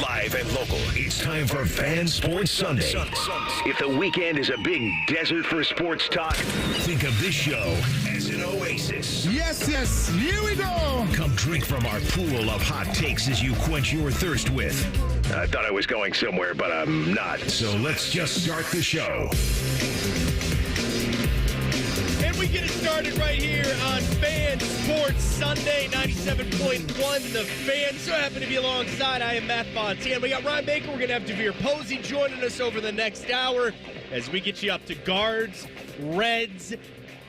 Live and local, it's time for Fan Sports Sunday. If the weekend is a big desert for sports talk, think of this show as an oasis. Yes, here we go. Come drink from our pool of hot takes as you quench your thirst with. I thought I was going somewhere, but I'm not. So let's just start the show. And we get it started right here on Fan Sports Sunday, 97.1 The Fan. So happy to be alongside. I am Matt Fontana. We got Ryan Baker. We're going to have Devere Posey joining us over the next hour as we get you up to Guards, Reds,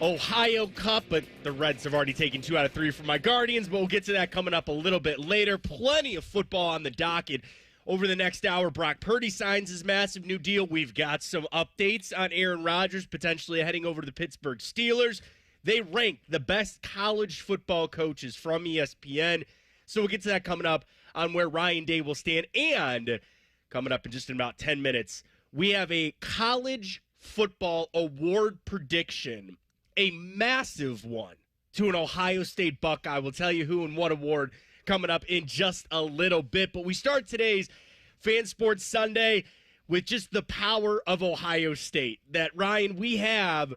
Ohio Cup. But the Reds have already taken 2 out of 3 from my Guardians, but we'll get to that coming up a little bit later. Plenty of football on the docket. Over the next hour, Brock Purdy signs his massive new deal. We've got some updates on Aaron Rodgers potentially heading over to the Pittsburgh Steelers. They rank the best college football coaches from ESPN. So we'll get to that coming up on where Ryan Day will stand. And coming up in just about 10 minutes, we have a college football award prediction, a massive one to an Ohio State Buckeye. We'll tell you who and what award coming up in just a little bit. But we start today's Fan Sports Sunday with just the power of Ohio State. That, Ryan, we have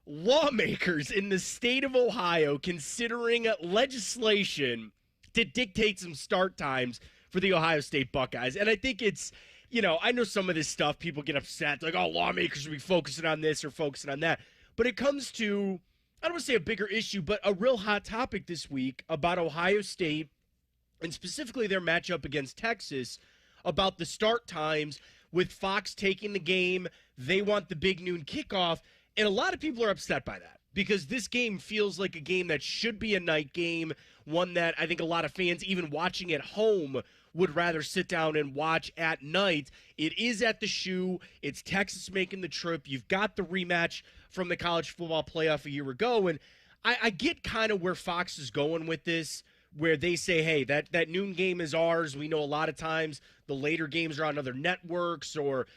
lawmakers in the state of Ohio considering legislation to dictate some start times for the Ohio State Buckeyes. And I think it's, I know some of this stuff, people get upset, like, oh, lawmakers should be focusing on this or focusing on that. But it comes to, I don't want to say a bigger issue, but a real hot topic this week about Ohio State and specifically their matchup against Texas, about the start times with Fox taking the game. They want the big noon kickoff, and a lot of people are upset by that because this game feels like a game that should be a night game, one that I think a lot of fans, even watching at home, would rather sit down and watch at night. It is at the Shoe. It's Texas making the trip. You've got the rematch from the college football playoff a year ago, and I get kind of where Fox is going with this, where they say, hey, that noon game is ours. We know a lot of times the later games are on other networks or,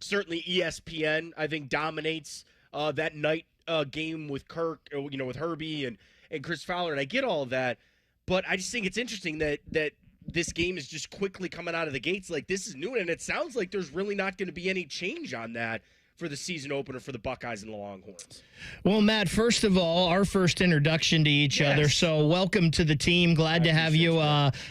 certainly ESPN, I think, dominates that night game with Kirk, with Herbie and Chris Fowler. And I get all of that, but I just think it's interesting that this game is just quickly coming out of the gates like this is noon, and it sounds like there's really not going to be any change on that for the season opener for the Buckeyes and the Longhorns. Well, Matt, first of all, our first introduction to each other, so welcome to the team. Glad to have you.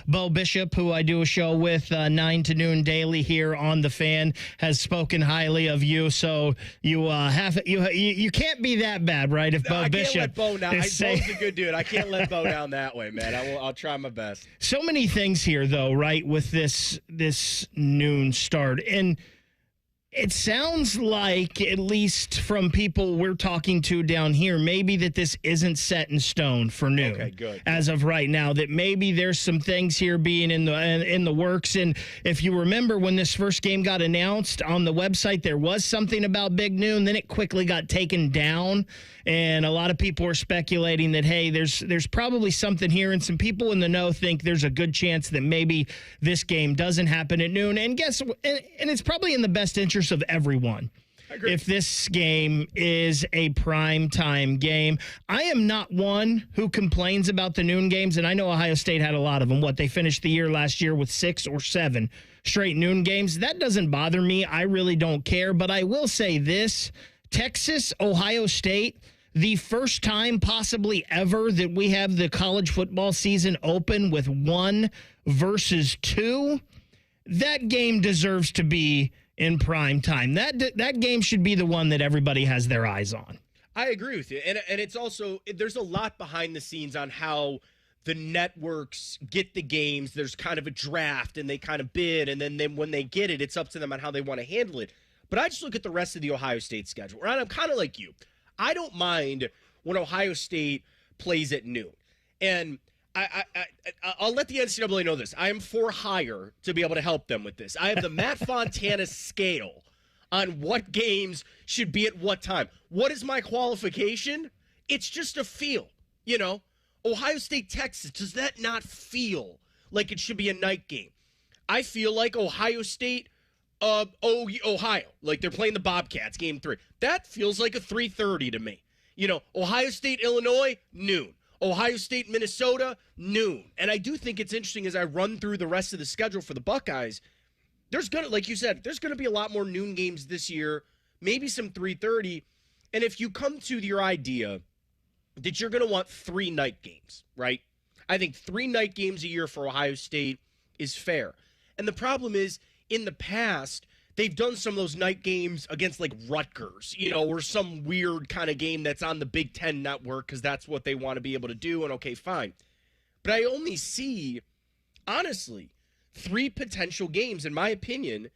Bo Bishop, who I do a show with 9 to noon daily here on The Fan, has spoken highly of you, so you you can't be that bad, right? If Bo Bishop can't let Bo down. Bo's a good dude. I can't let Bo down that way, man. I'll try my best. So many things here, though, right, with this noon start, and it sounds like, at least from people we're talking to down here, maybe that this isn't set in stone for noon. Okay, good. As of right now, that maybe there's some things here being in the works. And if you remember when this first game got announced on the website, there was something about Big Noon. Then it quickly got taken down, and a lot of people are speculating that, hey, there's probably something here, and some people in the know think there's a good chance that maybe this game doesn't happen at noon. And it's probably in the best interest of everyone if this game is a prime time game. I am not one who complains about the noon games, and I know Ohio State had a lot of them. They finished the year last year with 6 or 7 straight noon games. That doesn't bother me. I really don't care. But I will say this: Texas, Ohio State, the first time possibly ever that we have the college football season open with 1 versus 2. That game deserves to be in prime time. That game should be the one that everybody has their eyes on. I agree with you. And it's also, there's a lot behind the scenes on how the networks get the games. There's kind of a draft, and they kind of bid, and then when they get it, it's up to them on how they want to handle it. But I just look at the rest of the Ohio State schedule, and I'm kind of like you. I don't mind when Ohio State plays at noon. And I'll let the NCAA know this. I am for hire to be able to help them with this. I have the Matt Fontana scale on what games should be at what time. What is my qualification? It's just a feel. Ohio State, Texas, does that not feel like it should be a night game? I feel like Ohio State, Ohio, like they're playing the Bobcats, game 3. That feels like a 3:30 to me. Ohio State, Illinois, noon. Ohio State, Minnesota, noon. And I do think it's interesting as I run through the rest of the schedule for the Buckeyes. There's going to, like you said, there's going to be a lot more noon games this year, maybe some 3:30. And if you come to your idea that you're going to want 3 night games, right? I think 3 night games a year for Ohio State is fair. And the problem is, in the past, they've done some of those night games against like Rutgers, or some weird kind of game that's on the Big Ten network because that's what they want to be able to do. And okay, fine. But I only see, honestly, 3 potential games, in my opinion,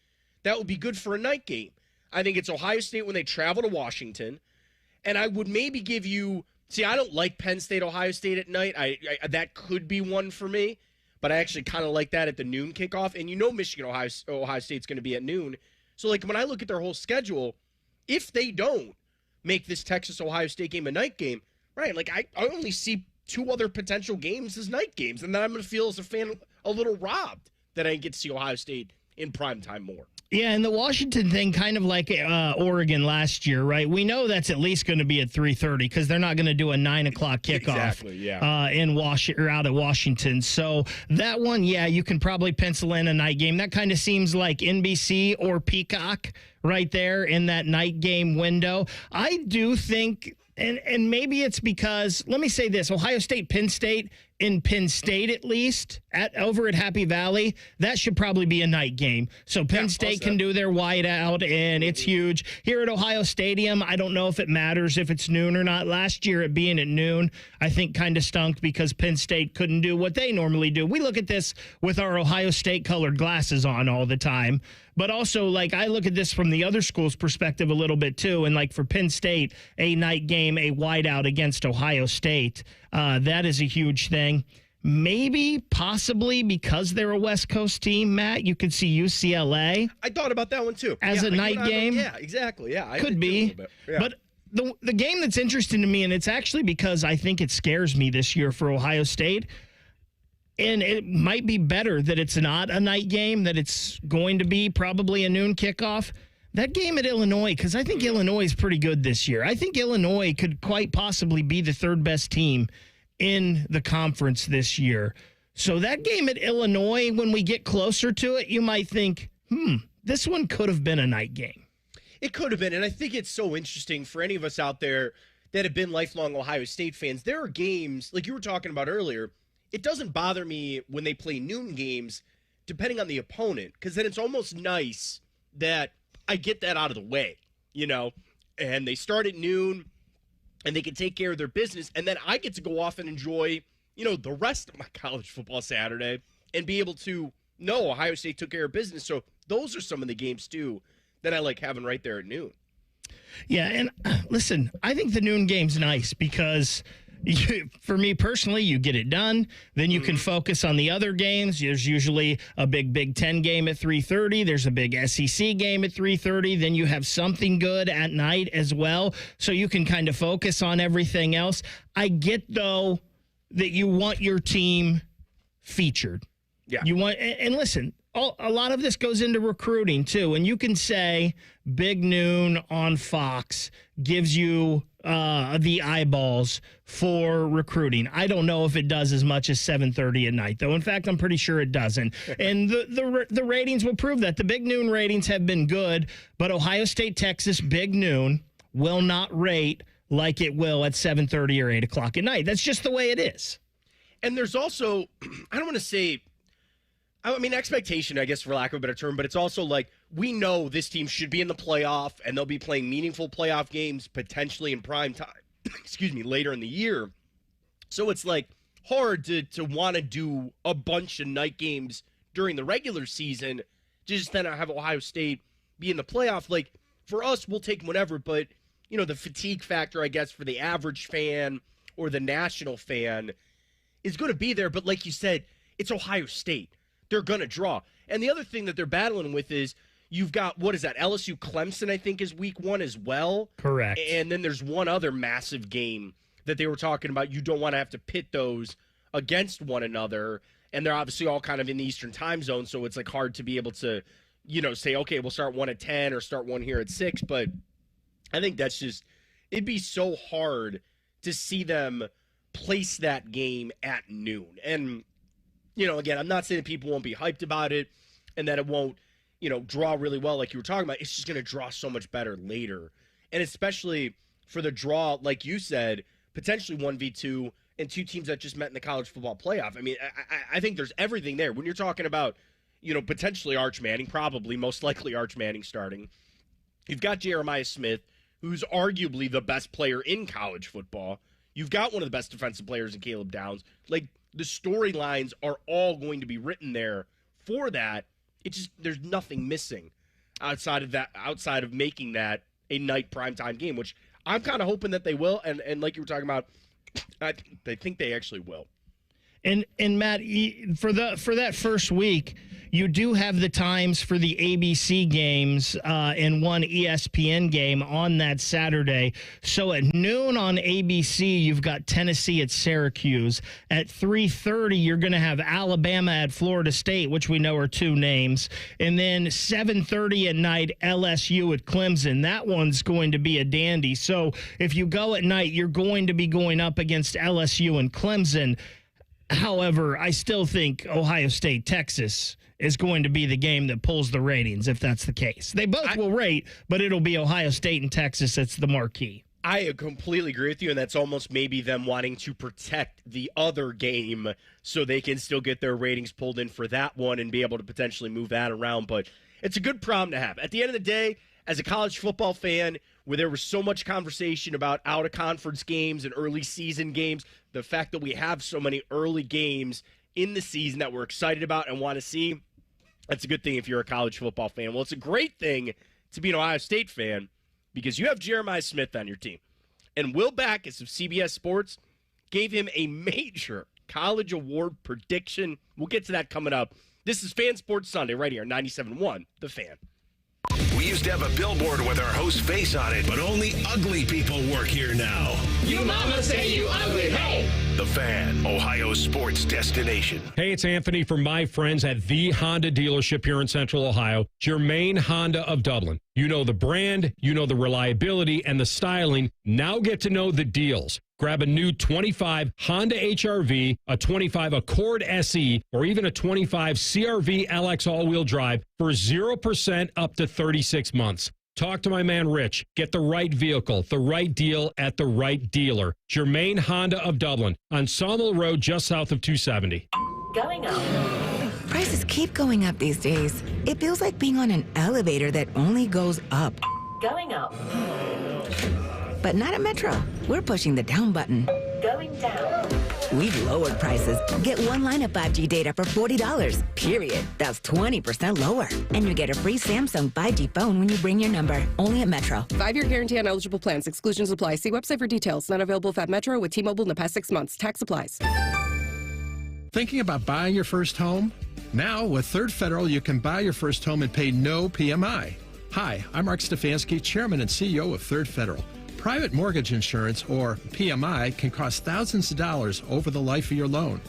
that would be good for a night game. I think it's Ohio State when they travel to Washington. And I would maybe give you, I don't like Penn State, Ohio State at night. I that could be one for me. But I actually kind of like that at the noon kickoff. And Michigan, Ohio State's going to be at noon. So, like, when I look at their whole schedule, if they don't make this Texas-Ohio State game a night game, right, like, I only see 2 other potential games as night games. And then I'm going to feel as a fan a little robbed that I didn't get to see Ohio State in primetime more. Yeah, and the Washington thing, kind of like Oregon last year, right? We know that's at least going to be at 3:30 because they're not going to do a 9 o'clock kickoff exactly, yeah. Or out of Washington. So that one, yeah, you can probably pencil in a night game. That kind of seems like NBC or Peacock right there in that night game window. I do think, and maybe it's because, let me say this, Ohio State, Penn State, in Penn State at least, over at Happy Valley, that should probably be a night game. So Penn State can do their whiteout, and it's huge. Here at Ohio Stadium, I don't know if it matters if it's noon or not. Last year, it being at noon, I think kind of stunk because Penn State couldn't do what they normally do. We look at this with our Ohio State colored glasses on all the time. But also, like, I look at this from the other school's perspective a little bit, too. And, like, for Penn State, a night game, a whiteout against Ohio State, that is a huge thing. Maybe, possibly, because they're a West Coast team, Matt, you could see UCLA. I thought about that one, too. As a night game. Yeah, exactly. Yeah, could be. Yeah. But the game that's interesting to me, and it's actually because I think it scares me this year for Ohio State, and it might be better that it's not a night game, that it's going to be probably a noon kickoff. That game at Illinois, because I think Illinois is pretty good this year. I think Illinois could quite possibly be the 3rd best team in the conference this year. So that game at Illinois, when we get closer to it, you might think, this one could have been a night game. It could have been, and I think it's so interesting for any of us out there that have been lifelong Ohio State fans. There are games, like you were talking about earlier, it doesn't bother me when they play noon games, depending on the opponent, because then it's almost nice that I get that out of the way, and they start at noon, and they can take care of their business, and then I get to go off and enjoy, the rest of my college football Saturday and be able to know Ohio State took care of business. So those are some of the games, too, that I like having right there at noon. Yeah, and listen, I think the noon game's nice because for me personally, you get it done. Then you can focus on the other games. There's usually a Big Ten game at 3:30. There's a big SEC game at 3:30. Then you have something good at night as well. So you can kind of focus on everything else. I get, though, that you want your team featured. Yeah. You want, and listen, a lot of this goes into recruiting, too. And you can say Big Noon on Fox gives you the eyeballs for recruiting. I don't know if it does as much as 7:30 at night, though. In fact, I'm pretty sure it doesn't. And the ratings will prove that. The Big Noon ratings have been good, but Ohio State, Texas, Big Noon will not rate like it will at 7:30 or 8 o'clock at night. That's just the way it is. And there's also, I don't want to say, expectation, I guess, for lack of a better term, but it's also like we know this team should be in the playoff and they'll be playing meaningful playoff games potentially in prime time, later in the year. So it's like hard to want to do a bunch of night games during the regular season to just then have Ohio State be in the playoff. Like for us, we'll take whatever, but the fatigue factor, I guess, for the average fan or the national fan is going to be there. But like you said, it's Ohio State. They're going to draw. And the other thing that they're battling with is you've got, what is that, LSU Clemson, I think, is week 1 as well. Correct. And then there's one other massive game that they were talking about. You don't want to have to pit those against one another. And they're obviously all kind of in the Eastern time zone, so it's like hard to be able to, say, okay, we'll start one at 10 or start one here at 6. But I think that's just, it'd be so hard to see them place that game at noon. And, again, I'm not saying that people won't be hyped about it and that it won't, draw really well like you were talking about. It's just going to draw so much better later. And especially for the draw, like you said, potentially 1v2 and two teams that just met in the college football playoff. I mean, I think there's everything there. When you're talking about, potentially Arch Manning, probably most likely Arch Manning starting. You've got Jeremiah Smith, who's arguably the best player in college football. You've got one of the best defensive players in Caleb Downs. Like, the storylines are all going to be written there for that. There's nothing missing outside of making that a night primetime game, which I'm kind of hoping that they will. And like you were talking about, I think they actually will. And Matt, for that first week, you do have the times for the ABC games and one ESPN game on that Saturday. So at noon on ABC, you've got Tennessee at Syracuse. At 3:30, you're going to have Alabama at Florida State, which we know are two names. And then 7:30 at night, LSU at Clemson. That one's going to be a dandy. So if you go at night, you're going to be going up against LSU and Clemson. However, I still think Ohio State, Texas is going to be the game that pulls the ratings if that's the case. They both will rate, but it'll be Ohio State and Texas that's the marquee. I completely agree with you, and that's almost maybe them wanting to protect the other game so they can still get their ratings pulled in for that one and be able to potentially move that around. But it's a good problem to have. At the end of the day, as a college football fan, where there was so much conversation about out-of-conference games and early season games, the fact that we have so many early games in the season that we're excited about and want to see, that's a good thing if you're a college football fan. Well, it's a great thing to be an Ohio State fan because you have Jeremiah Smith on your team. And Will Backus of CBS Sports gave him a major college award prediction. We'll get to that coming up. This is Fan Sports Sunday right here, 97.1 The Fan. We used to have a billboard with our host's face on it, but only ugly people work here now. You mama say you ugly, hey! The Fan, Ohio sports destination. Hey, it's Anthony from my friends at the Honda dealership here in Central Ohio, Germain Honda of Dublin. You know the brand, you know the reliability and the styling. Now get to know the deals. Grab a new 25 Honda HR-V, a 25 Accord SE, or even a 25 CR-V LX all-wheel drive for 0% up to 36 months. Talk to my man Rich. Get the right vehicle, the right deal at the right dealer. Germain Honda of Dublin on Sawmill Road just south of 270. Going up. Prices keep going up these days. It feels like being on an elevator that only goes up. Going up. But not at Metro. We're pushing the down button. Going down. We've lowered prices. Get one line of 5G data for $40, period. That's 20% lower. And you get a free Samsung 5G phone when you bring your number. Only at Metro. 5-year guarantee on eligible plans. Exclusions apply. See website for details. Not available at Metro with T-Mobile in the past 6 months. Tax applies. Thinking about buying your first home? Now, with Third Federal, you can buy your first home and pay no PMI. Hi, I'm Mark Stefanski, Chairman and CEO of Third Federal. Private mortgage insurance, or PMI, can cost thousands of dollars over the life of your loan.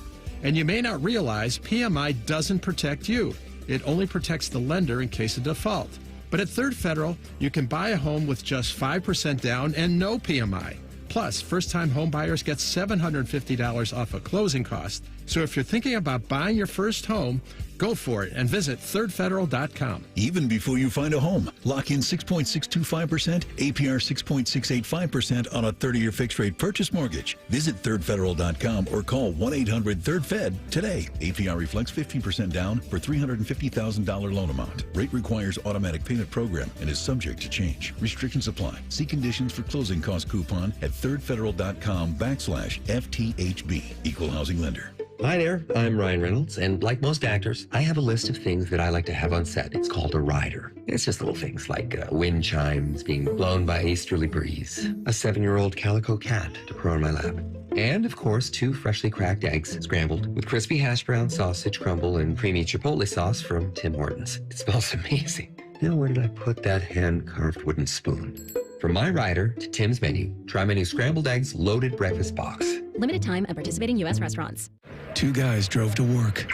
And you may not realize PMI doesn't protect you. It only protects the lender in case of default. But at Third Federal, you can buy a home with just 5% down and no PMI. Plus, first-time home buyers get $750 off a closing cost. So if you're thinking about buying your first home, go for it and visit thirdfederal.com. Even before you find a home, lock in 6.625%, APR 6.685% on a 30-year fixed-rate purchase mortgage. Visit thirdfederal.com or call 1-800-3rd-FED today. APR reflects 15% down for $350,000 loan amount. Rate requires automatic payment program and is subject to change. Restrictions apply. See conditions for closing cost coupon at thirdfederal.com/FTHB. Equal housing lender. Hi there, I'm Ryan Reynolds, and like most actors, I have a list of things that I like to have on set. It's called a rider. It's just little things like wind chimes being blown by a easterly breeze, a 7-year-old calico cat to purr on my lap, and, of course, 2 freshly cracked eggs scrambled with crispy hash brown sausage crumble and creamy chipotle sauce from Tim Hortons. It smells amazing. Now, where did I put that hand-carved wooden spoon? From my rider to Tim's menu, try my new scrambled eggs loaded breakfast box. Limited time at participating U.S. restaurants. 2 guys drove to work.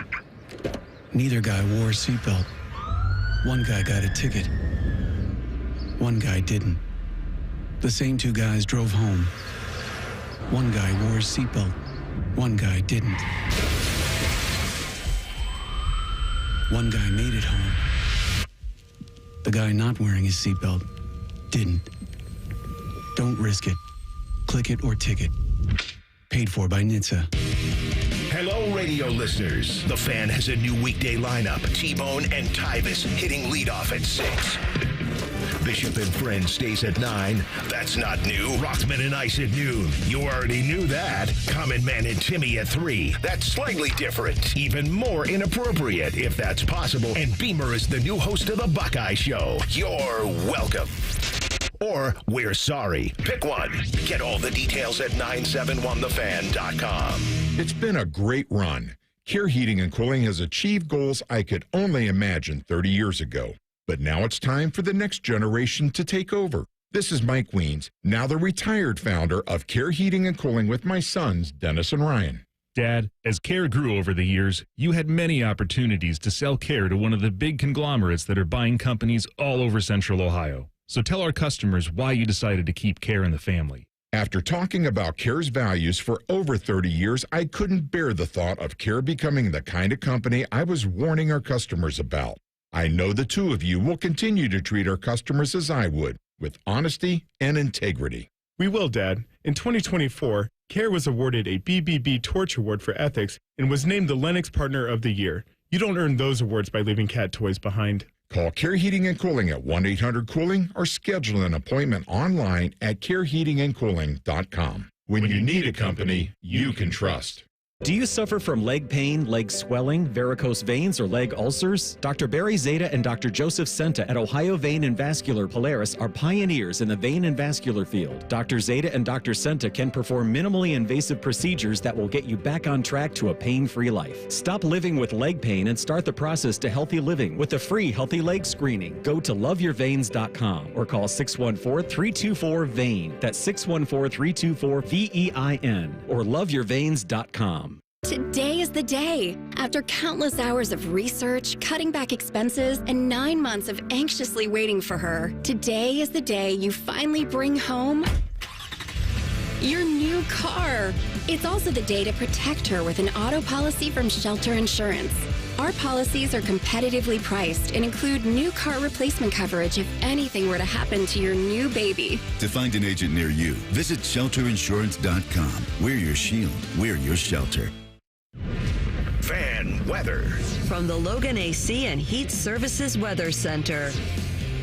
Neither guy wore a seatbelt. One guy got a ticket. One guy didn't. The same 2 guys drove home. One guy wore his seatbelt. One guy didn't. One guy made it home. The guy not wearing his seatbelt didn't. Don't risk it. Click it or ticket. Paid for by NHTSA. Hello, radio listeners. The Fan has a new weekday lineup. T-Bone and Tyvis hitting leadoff at 6. Bishop and Friends stays at 9. That's not new. Rockman and Ice at noon. You already knew that. Common Man and Timmy at 3. That's slightly different. Even more inappropriate, if that's possible. And Beamer is the new host of the Buckeye Show. You're welcome. Or we're sorry. Pick one. Get all the details at 971thefan.com. It's been a great run. Care Heating and Cooling has achieved goals I could only imagine 30 years ago. But now it's time for the next generation to take over. This is Mike Weens, now the retired founder of Care Heating and Cooling with my sons, Dennis and Ryan. Dad, as Care grew over the years, you had many opportunities to sell Care to one of the big conglomerates that are buying companies all over Central Ohio. So tell our customers why you decided to keep Care in the family. After talking about Care's values for over 30 years, I couldn't bear the thought of Care becoming the kind of company I was warning our customers about. I know the two of you will continue to treat our customers as I would, with honesty and integrity. We will, Dad. In 2024, Care was awarded a BBB Torch Award for Ethics and was named the Lennox Partner of the Year. You don't earn those awards by leaving cat toys behind. Call Care Heating and Cooling at 1-800-COOLING or schedule an appointment online at careheatingandcooling.com. When you need a company you can trust. Do you suffer from leg pain, leg swelling, varicose veins, or leg ulcers? Dr. Barry Zeta and Dr. Joseph Senta at Ohio Vein and Vascular Polaris are pioneers in the vein and vascular field. Dr. Zeta and Dr. Senta can perform minimally invasive procedures that will get you back on track to a pain-free life. Stop living with leg pain and start the process to healthy living with a free healthy leg screening. Go to loveyourveins.com or call 614-324-VEIN. That's 614-324-VEIN or loveyourveins.com. Today is the day. After countless hours of research, cutting back expenses, and 9 months of anxiously waiting for her, today is the day you finally bring home your new car. It's also the day to protect her with an auto policy from Shelter Insurance. Our policies are competitively priced and include new car replacement coverage if anything were to happen to your new baby. To find an agent near you, visit shelterinsurance.com. We're your shield. We're your shelter. Fan weather. From the Logan AC and Heat Services Weather Center.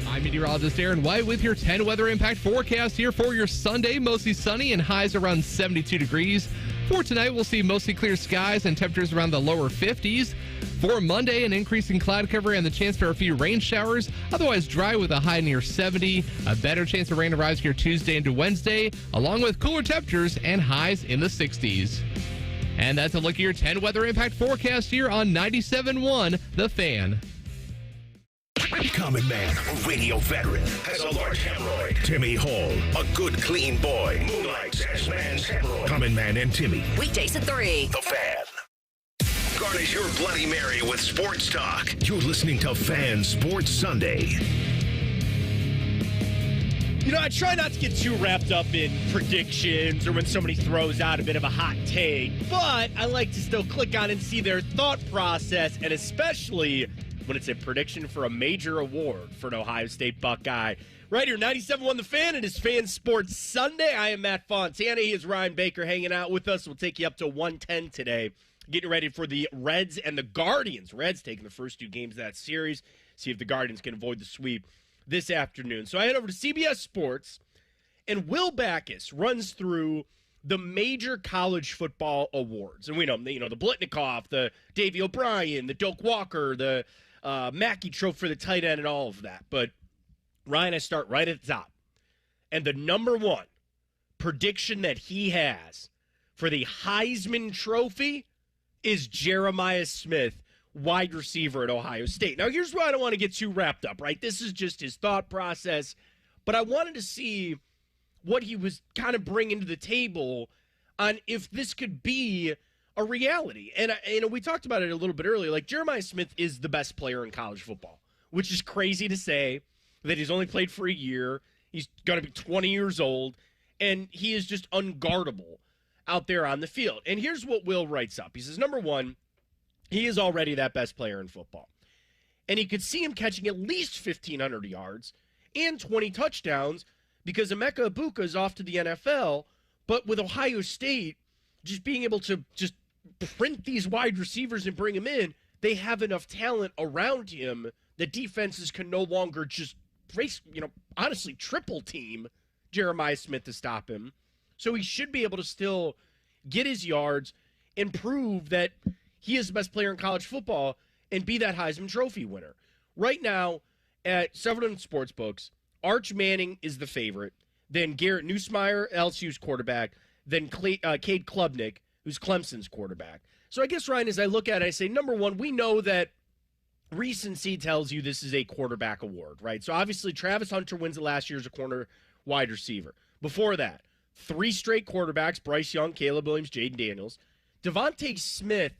I'm meteorologist Aaron White with your 10 weather impact forecast here for your Sunday. Mostly sunny and highs around 72 degrees. For tonight, we'll see mostly clear skies and temperatures around the lower 50s. For Monday, an increase in cloud cover and the chance for a few rain showers. Otherwise dry with a high near 70. A better chance of rain to rise here Tuesday into Wednesday, along with cooler temperatures and highs in the 60s. And that's a look at your 10 weather impact forecast here on 97.1 The Fan. Common Man, a radio veteran, has a large hemorrhoid. Timmy Hall, a good, clean boy, moonlights as man's hemorrhoid. Common Man and Timmy. Weekdays at 3. The Fan. Garnish your Bloody Mary with sports talk. You're listening to Fan Sports Sunday. You know, I try not to get too wrapped up in predictions or when somebody throws out a bit of a hot take, but I like to still click on and see their thought process, and especially when it's a prediction for a major award for an Ohio State Buckeye. Right here, 97.1 The Fan. It is Fan Sports Sunday. I am Matt Fontana. He is Ryan Baker hanging out with us. We'll take you up to 110 today. Getting ready for the Reds and the Guardians. Reds taking the first 2 games of that series. See if the Guardians can avoid the sweep this afternoon. So I head over to CBS Sports, and Will Backus runs through the major college football awards. And we know, the Blitnikoff, the Davey O'Brien, the Doak Walker, the Mackey Trophy for the tight end, and all of that. But, Ryan, I start right at the top. And the number one prediction that he has for the Heisman Trophy is Jeremiah Smith, wide receiver at Ohio State. Now, here's why I don't want to get too wrapped up, right? This is just his thought process, but I wanted to see what he was kind of bringing to the table on if this could be a reality. And we talked about it a little bit earlier. Like, Jeremiah Smith is the best player in college football, which is crazy to say that he's only played for a year. He's going to be 20 years old, and he is just unguardable out there on the field. And here's what Will writes up. He says, number one, he is already that best player in football. And he could see him catching at least 1,500 yards and 20 touchdowns because Emeka Ibuka is off to the NFL. But with Ohio State, just being able to just print these wide receivers and bring them in, they have enough talent around him that defenses can no longer just race, honestly, triple team Jeremiah Smith to stop him. So he should be able to still get his yards and prove that he is the best player in college football and be that Heisman Trophy winner. Right now, at several sportsbooks, Arch Manning is the favorite, then Garrett Nussmeier, LSU's quarterback, then Cade Klubnik, who's Clemson's quarterback. So I guess, Ryan, as I look at it, I say, number one, we know that recency tells you this is a quarterback award, right? So obviously Travis Hunter wins it last year as a corner wide receiver. Before that, 3 straight quarterbacks, Bryce Young, Caleb Williams, Jaden Daniels. Devontae Smith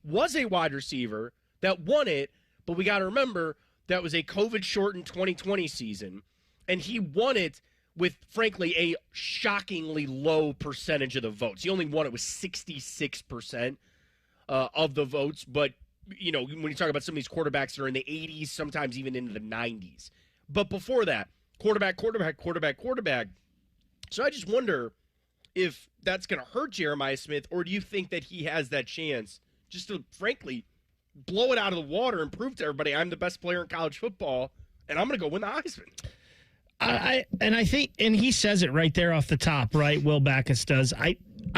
was a wide receiver that won it, but we got to remember that was a COVID-shortened 2020 season, and he won it with, frankly, a shockingly low percentage of the votes. He only won it with 66% of the votes, but, when you talk about some of these quarterbacks that are in the 80s, sometimes even into the 90s. But before that, quarterback. So I just wonder if that's going to hurt Jeremiah Smith, or do you think that he has that chance just to, frankly, blow it out of the water and prove to everybody I'm the best player in college football, and I'm going to go win the Heisman? I think, and he says it right there off the top, right? Will Backus does. I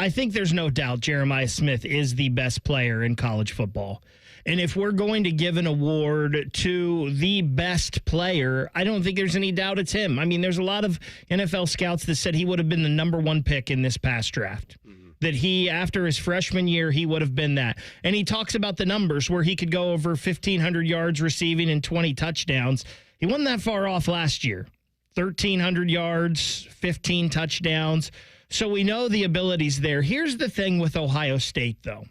think there's no doubt Jeremiah Smith is the best player in college football. And if we're going to give an award to the best player, I don't think there's any doubt it's him. I mean, there's a lot of NFL scouts that said he would have been the number 1 pick in this past draft. That he, after his freshman year, he would have been that. And he talks about the numbers where he could go over 1,500 yards receiving and 20 touchdowns. He wasn't that far off last year. 1,300 yards, 15 touchdowns. So we know the ability's there. Here's the thing with Ohio State, though.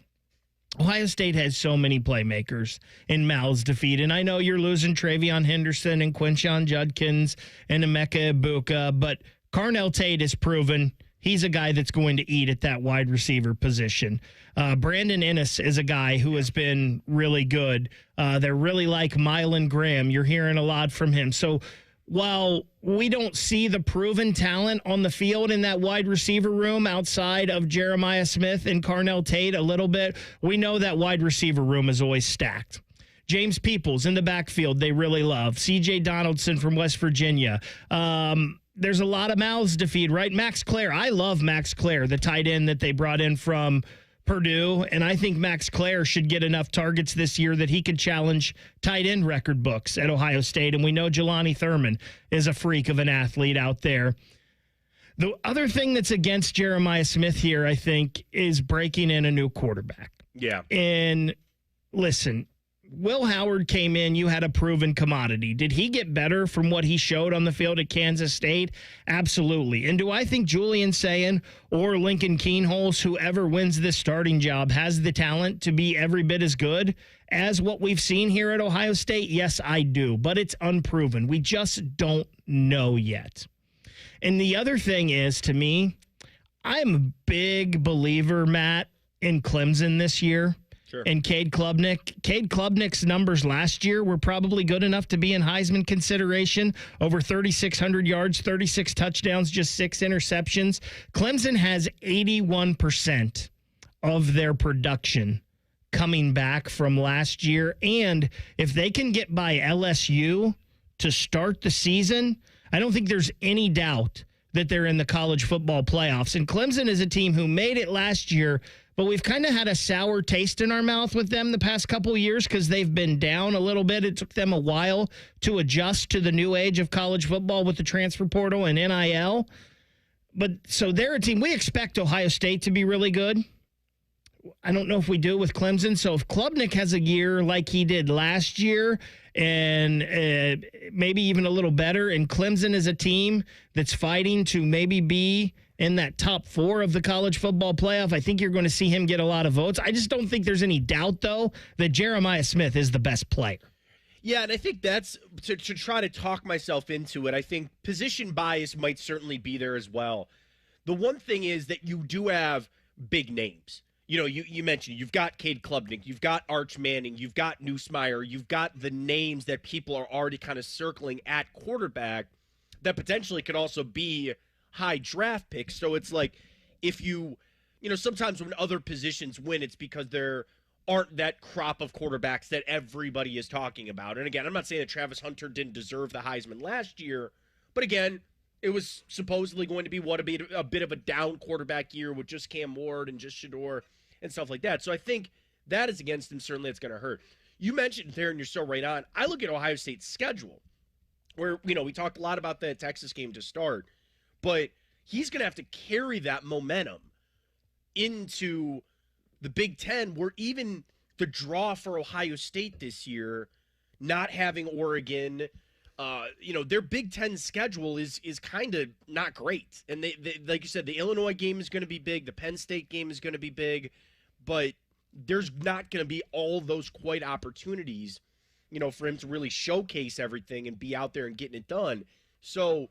Ohio State has so many playmakers and mouths to feed. And I know you're losing Travion Henderson and Quinshon Judkins and Emeka Ibuka, but Carnell Tate has proven he's a guy that's going to eat at that wide receiver position. Brandon Ennis is a guy who has been really good. They're really like Mylan Graham. You're hearing a lot from him. So while we don't see the proven talent on the field in that wide receiver room outside of Jeremiah Smith and Carnell Tate a little bit, we know that wide receiver room is always stacked. James Peoples in the backfield, they really love. C.J. Donaldson from West Virginia. There's a lot of mouths to feed, right? Max Clare. I love Max Clare, the tight end that they brought in from Purdue, and I think Max Clare should get enough targets this year that he could challenge tight end record books at Ohio State, and we know Jelani Thurman is a freak of an athlete out there. The other thing that's against Jeremiah Smith here, I think, is breaking in a new quarterback. Yeah. And listen, Will Howard came in, you had a proven commodity. Did he get better from what he showed on the field at Kansas State? Absolutely. And do I think Julian Sayin or Lincoln Keenholz, whoever wins this starting job, has the talent to be every bit as good as what we've seen here at Ohio State? Yes, I do. But it's unproven. We just don't know yet. And the other thing is, to me, I'm a big believer, Matt, in Clemson this year. Sure. And Cade Klubnik. Cade Klubnik's numbers last year were probably good enough to be in Heisman consideration. Over 3,600 yards, 36 touchdowns, just 6 interceptions. Clemson has 81% of their production coming back from last year. And if they can get by LSU to start the season, I don't think there's any doubt that they're in the college football playoffs. And Clemson is a team who made it last year, but we've kind of had a sour taste in our mouth with them the past couple of years because they've been down a little bit. It took them a while to adjust to the new age of college football with the transfer portal and NIL. But so they're a team. We expect Ohio State to be really good. I don't know if we do with Clemson. So if Klubnik has a year like he did last year and maybe even a little better, and Clemson is a team that's fighting to maybe be in that top 4 of the college football playoff, I think you're going to see him get a lot of votes. I just don't think there's any doubt, though, that Jeremiah Smith is the best player. Yeah, and I think that's, to try to talk myself into it, I think position bias might certainly be there as well. The one thing is that you do have big names. You know, you mentioned you've got Cade Klubnik, you've got Arch Manning, you've got Nussmeier, you've got the names that people are already kind of circling at quarterback that potentially could also be high draft picks. So it's like if you know, sometimes when other positions win, it's because there aren't that crop of quarterbacks that everybody is talking about. And again, I'm not saying that Travis Hunter didn't deserve the Heisman last year, but again, it was supposedly going to be a bit of a down quarterback year with just Cam Ward and just Shador and stuff like that. So I think that is against him. Certainly it's going to hurt. You mentioned there, and you're so right on. I look at Ohio State's schedule where, you know, we talked a lot about the Texas game to start, but he's going to have to carry that momentum into the Big Ten, where even the draw for Ohio State this year, not having Oregon, you know, their Big Ten schedule is kind of not great. And they like you said, the Illinois game is going to be big. The Penn State game is going to be big, but there's not going to be all those quite opportunities, you know, for him to really showcase everything and be out there and getting it done. So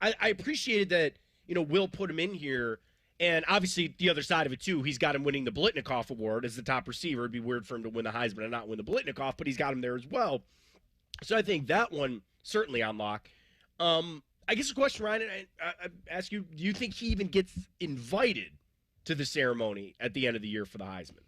I appreciated that, you know, Will put him in here. And obviously the other side of it too, he's got him winning the Blitnikoff Award as the top receiver. It'd be weird for him to win the Heisman and not win the Blitnikoff, but he's got him there as well. So I think that one certainly on lock. I guess the question, Ryan, I ask you, do you think he even gets invited to the ceremony at the end of the year for the Heisman?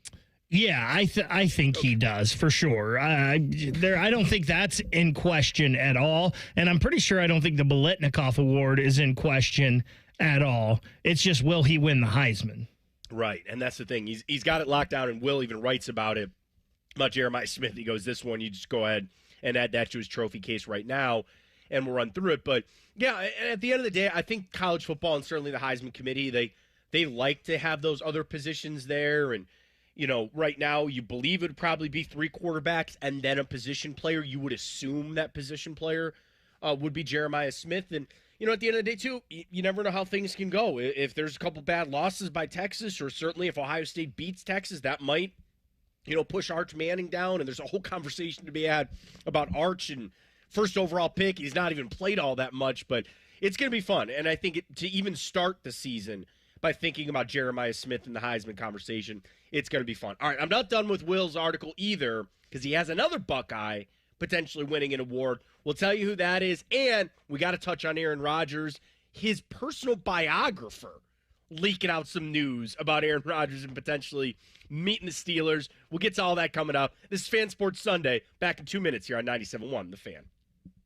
Yeah, I think he does for sure. I don't think that's in question at all, and I'm pretty sure I don't think the Biletnikoff Award is in question at all. It's just, will he win the Heisman? Right, and that's the thing. He's got it locked down, and Will even writes about it. About Jeremiah Smith, he goes, this one, you just go ahead and add that to his trophy case right now, and we'll run through it. But, yeah, at the end of the day, I think college football and certainly the Heisman Committee, they like to have those other positions there, and you know, right now you believe it would probably be 3 quarterbacks and then a position player. You would assume that position player would be Jeremiah Smith. And, you know, at the end of the day, too, you never know how things can go. If there's a couple bad losses by Texas, or certainly if Ohio State beats Texas, that might, you know, push Arch Manning down. And there's a whole conversation to be had about Arch and first overall pick. He's not even played all that much, but it's going to be fun. And I think to even start the season by thinking about Jeremiah Smith in the Heisman conversation, it's going to be fun. All right, I'm not done with Will's article either, because he has another Buckeye potentially winning an award. We'll tell you who that is, and we got to touch on Aaron Rodgers, his personal biographer leaking out some news about Aaron Rodgers and potentially meeting the Steelers. We'll get to all that coming up. This is Fan Sports Sunday, back in 2 minutes here on 97.1 The Fan.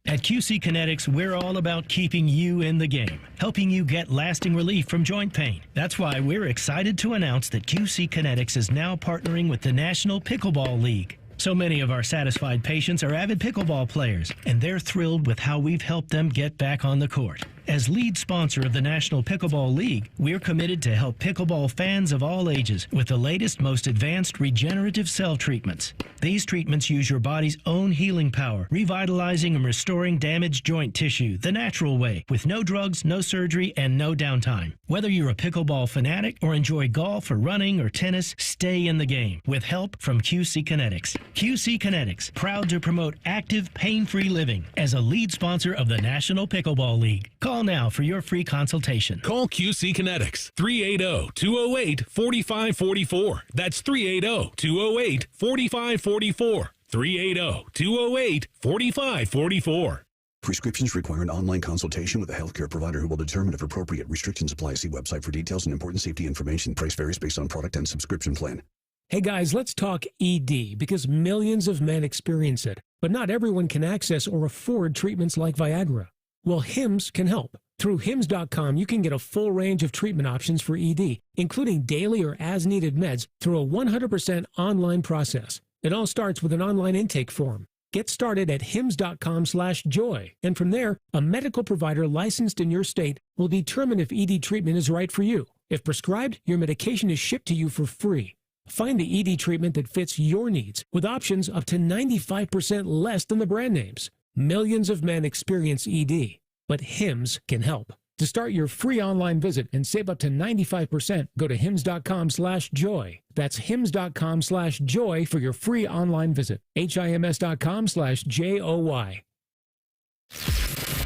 At QC Kinetics, we're all about keeping you in the game, helping you get lasting relief from joint pain. That's why we're excited to announce that QC Kinetics is now partnering with the National Pickleball League. So many of our satisfied patients are avid pickleball players, and they're thrilled with how we've helped them get back on the court. As lead sponsor of the National Pickleball League, we're committed to help pickleball fans of all ages with the latest, most advanced regenerative cell treatments. These treatments use your body's own healing power, revitalizing and restoring damaged joint tissue the natural way, with no drugs, no surgery, and no downtime. Whether you're a pickleball fanatic or enjoy golf or running or tennis, stay in the game with help from QC Kinetics. QC Kinetics, proud to promote active, pain-free living as a lead sponsor of the National Pickleball League. Call now for your free consultation. Call QC Kinetics, 380-208-4544. That's 380-208-4544. 380-208-4544. Prescriptions require an online consultation with a healthcare provider who will determine if appropriate. Restrictions apply. See website for details and important safety information. Price varies based on product and subscription plan. Hey guys, let's talk ED, because millions of men experience it, but not everyone can access or afford treatments like Viagra. Well, Hims can help. Through Hims.com, you can get a full range of treatment options for ED, including daily or as-needed meds, through a 100% online process. It all starts with an online intake form. Get started at hims.com/joy, and from there, a medical provider licensed in your state will determine if ED treatment is right for you. If prescribed, your medication is shipped to you for free. Find the ED treatment that fits your needs, with options up to 95% less than the brand names. Millions of men experience ED, but Hims can help. To start your free online visit and save up to 95%, go to hims.com/joy. That's hims.com/joy for your free online visit. HIMS.com/JOY.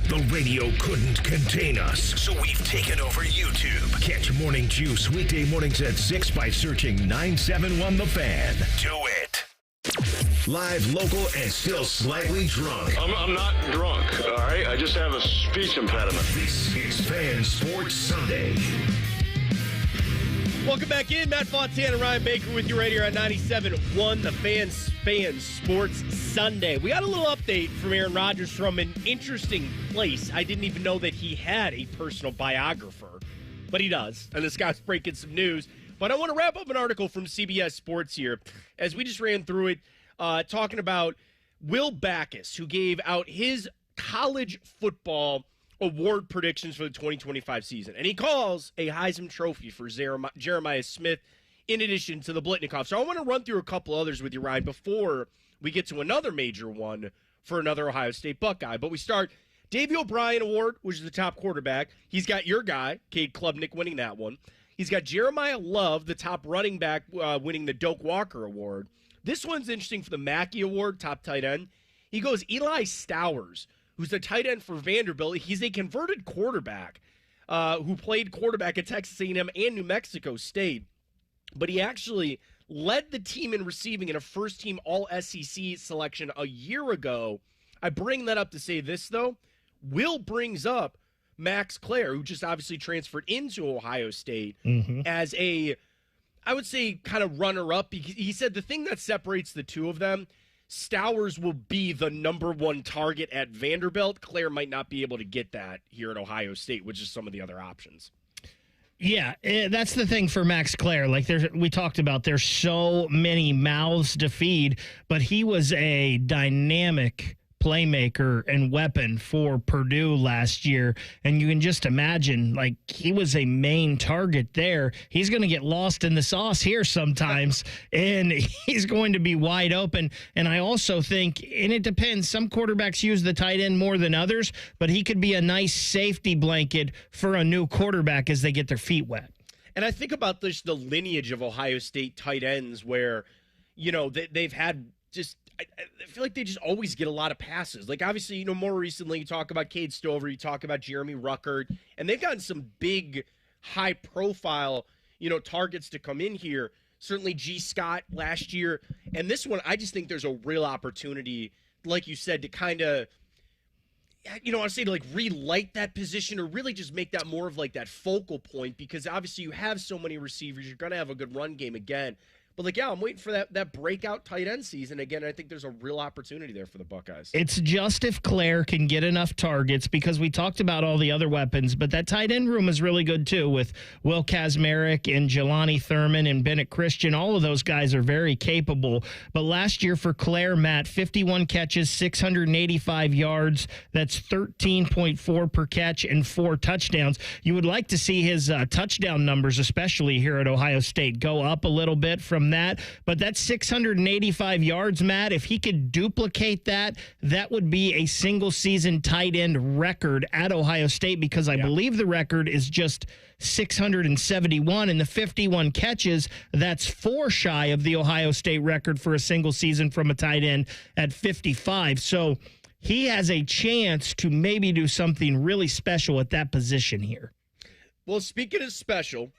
The radio couldn't contain us, so we've taken over YouTube. Catch Morning Juice weekday mornings at 6 by searching 971 The Fan. Do it. Live, local, and still slightly drunk. I'm not drunk, all right? I just have a speech impediment. This is Fan Sports Sunday. Welcome back in. Matt Fontana and Ryan Baker with you right here at 97.1 The Fan Sports Sunday. We got a little update from Aaron Rodgers from an interesting place. I didn't even know that he had a personal biographer, but he does. And this guy's breaking some news. But I want to wrap up an article from CBS Sports here as we just ran through it, talking about Will Backus, who gave out his college football award predictions for the 2025 season. And he calls a Heisman Trophy for Jeremiah Smith in addition to the Blitnikoff. So I want to run through a couple others with you, Ryan, before we get to another major one for another Ohio State Buckeye. But we start Davey O'Brien Award, which is the top quarterback. He's got your guy, Cade Klubnik, winning that one. He's got Jeremiah Love, the top running back, winning the Doak Walker Award. This one's interesting for the Mackey Award, top tight end. He goes Eli Stowers, who's the tight end for Vanderbilt. He's a converted quarterback who played quarterback at Texas A&M and New Mexico State. But he actually led the team in receiving in a first-team All-SEC selection a year ago. I bring that up to say this, though. Will brings up Max Clare, who just obviously transferred into Ohio State as a, I would say, kind of runner-up. He said the thing that separates the two of them, Stowers will be the number one target at Vanderbilt. Clare might not be able to get that here at Ohio State, which is some of the other options. Yeah, that's the thing for Max Clare. Like we talked about, there's so many mouths to feed, but he was a dynamic playmaker and weapon for Purdue last year. And you can just imagine, like, he was a main target there. He's going to get lost in the sauce here sometimes, and he's going to be wide open. And I also think, and it depends, some quarterbacks use the tight end more than others, but he could be a nice safety blanket for a new quarterback as they get their feet wet. And I think about the lineage of Ohio State tight ends where, you know, they've had just, I feel like they just always get a lot of passes. Like, obviously, you know, more recently, you talk about Cade Stover, you talk about Jeremy Ruckert, and they've gotten some big, high-profile, you know, targets to come in here. Certainly G. Scott last year. And this one, I just think there's a real opportunity, like you said, to kind of, you know, I say to, like, relight that position or really just make that more of, like, that focal point because, obviously, you have so many receivers. You're going to have a good run game again. But, like, yeah, I'm waiting for that breakout tight end season. Again, I think there's a real opportunity there for the Buckeyes. It's just if Clare can get enough targets because we talked about all the other weapons, but that tight end room is really good, too, with Will Kazmarek and Jelani Thurman and Bennett Christian. All of those guys are very capable. But last year for Clare, Matt, 51 catches, 685 yards. That's 13.4 per catch and 4 touchdowns. You would like to see his touchdown numbers, especially here at Ohio State, go up a little bit from that, but that's 685 yards, Matt. If he could duplicate that, that would be a single season tight end record at Ohio State because I believe the record is just 671 and the 51 catches, that's 4 shy of the Ohio State record for a single season from a tight end at 55. So he has a chance to maybe do something really special at that position here. Well, speaking of special,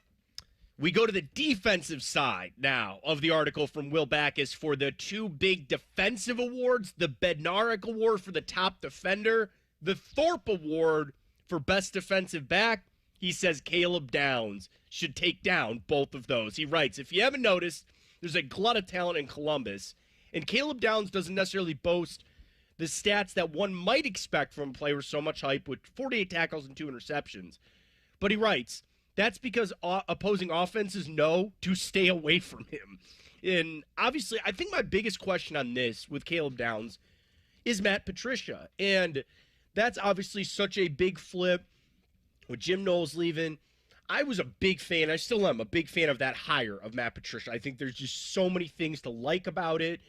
we go to the defensive side now of the article from Will Backus for the 2 big defensive awards, the Bednarik Award for the top defender, the Thorpe Award for best defensive back. He says Caleb Downs should take down both of those. He writes, if you haven't noticed, there's a glut of talent in Columbus, and Caleb Downs doesn't necessarily boast the stats that one might expect from a player with so much hype with 48 tackles and 2 interceptions. But he writes, that's because opposing offenses know to stay away from him. And obviously, I think my biggest question on this with Caleb Downs is Matt Patricia. And that's obviously such a big flip with Jim Knowles leaving. I was a big fan. I still am a big fan of that hire of Matt Patricia. I think there's just so many things to like about it,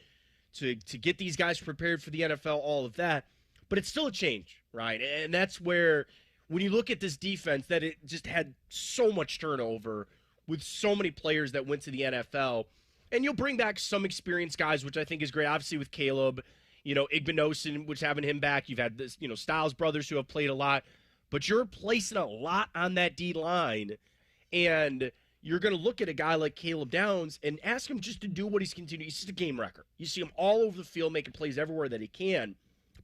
to get these guys prepared for the NFL, all of that. But it's still a change, right? And that's where, when you look at this defense, that it just had so much turnover with so many players that went to the NFL, and you'll bring back some experienced guys, which I think is great. Obviously with Caleb, Igbinosin, which having him back. You've had this, Styles brothers who have played a lot. But you're placing a lot on that D-line, and you're going to look at a guy like Caleb Downs and ask him just to do what he's continuing. He's just a game wrecker. You see him all over the field making plays everywhere that he can.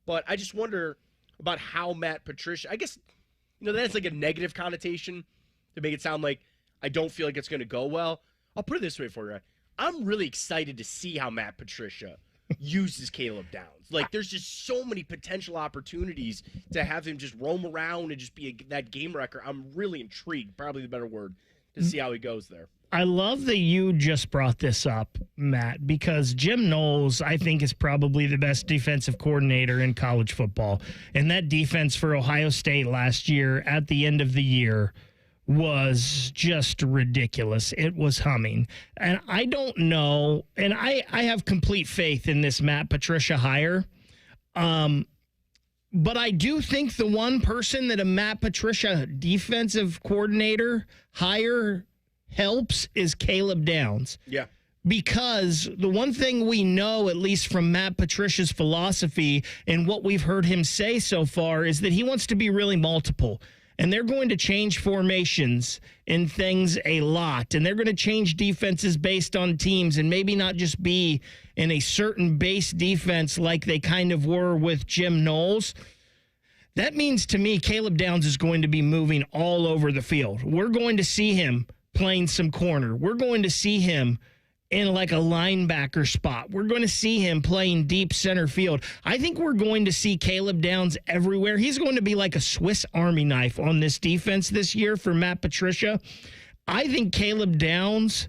But I just wonder about how Matt Patricia, I guess, that's like a negative connotation to make it sound like I don't feel like it's going to go well. I'll put it this way for you. I'm really excited to see how Matt Patricia uses Caleb Downs. Like, there's just so many potential opportunities to have him just roam around and just be that game wrecker. I'm really intrigued, probably the better word, to see how he goes there. I love that you just brought this up, Matt, because Jim Knowles, I think, is probably the best defensive coordinator in college football. And that defense for Ohio State last year at the end of the year was just ridiculous. It was humming. And I don't know, and I have complete faith in this Matt Patricia hire. But I do think the one person that a Matt Patricia defensive coordinator hire helps is Caleb Downs. Yeah. Because the one thing we know, at least from Matt Patricia's philosophy and what we've heard him say so far, is that he wants to be really multiple. And they're going to change formations and things a lot. And they're going to change defenses based on teams and maybe not just be in a certain base defense like they kind of were with Jim Knowles. That means to me Caleb Downs is going to be moving all over the field. We're going to see him playing some corner. We're going to see him in like a linebacker spot. We're going to see him playing deep center field. I think we're going to see Caleb Downs everywhere. He's going to be like a Swiss Army knife on this defense this year for Matt Patricia. I think Caleb Downs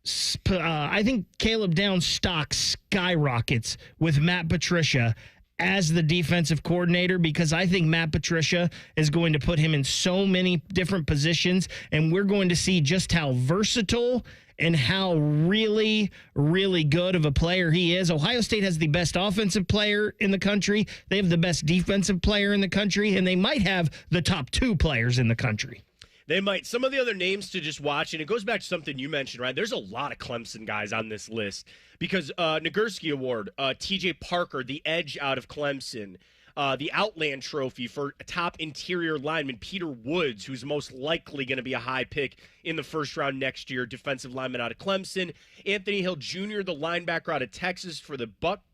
stock skyrockets with Matt Patricia as the defensive coordinator, because I think Matt Patricia is going to put him in so many different positions, and we're going to see just how versatile and how really, really good of a player he is. Ohio State has the best offensive player in the country. They have the best defensive player in the country, and they might have the top two players in the country. They might. Some of the other names to just watch, and it goes back to something you mentioned, right? There's a lot of Clemson guys on this list because Nagurski Award, T.J. Parker, the edge out of Clemson, the Outland Trophy for top interior lineman Peter Woods, who's most likely going to be a high pick in the first round next year, defensive lineman out of Clemson. Anthony Hill Jr., the linebacker out of Texas, for the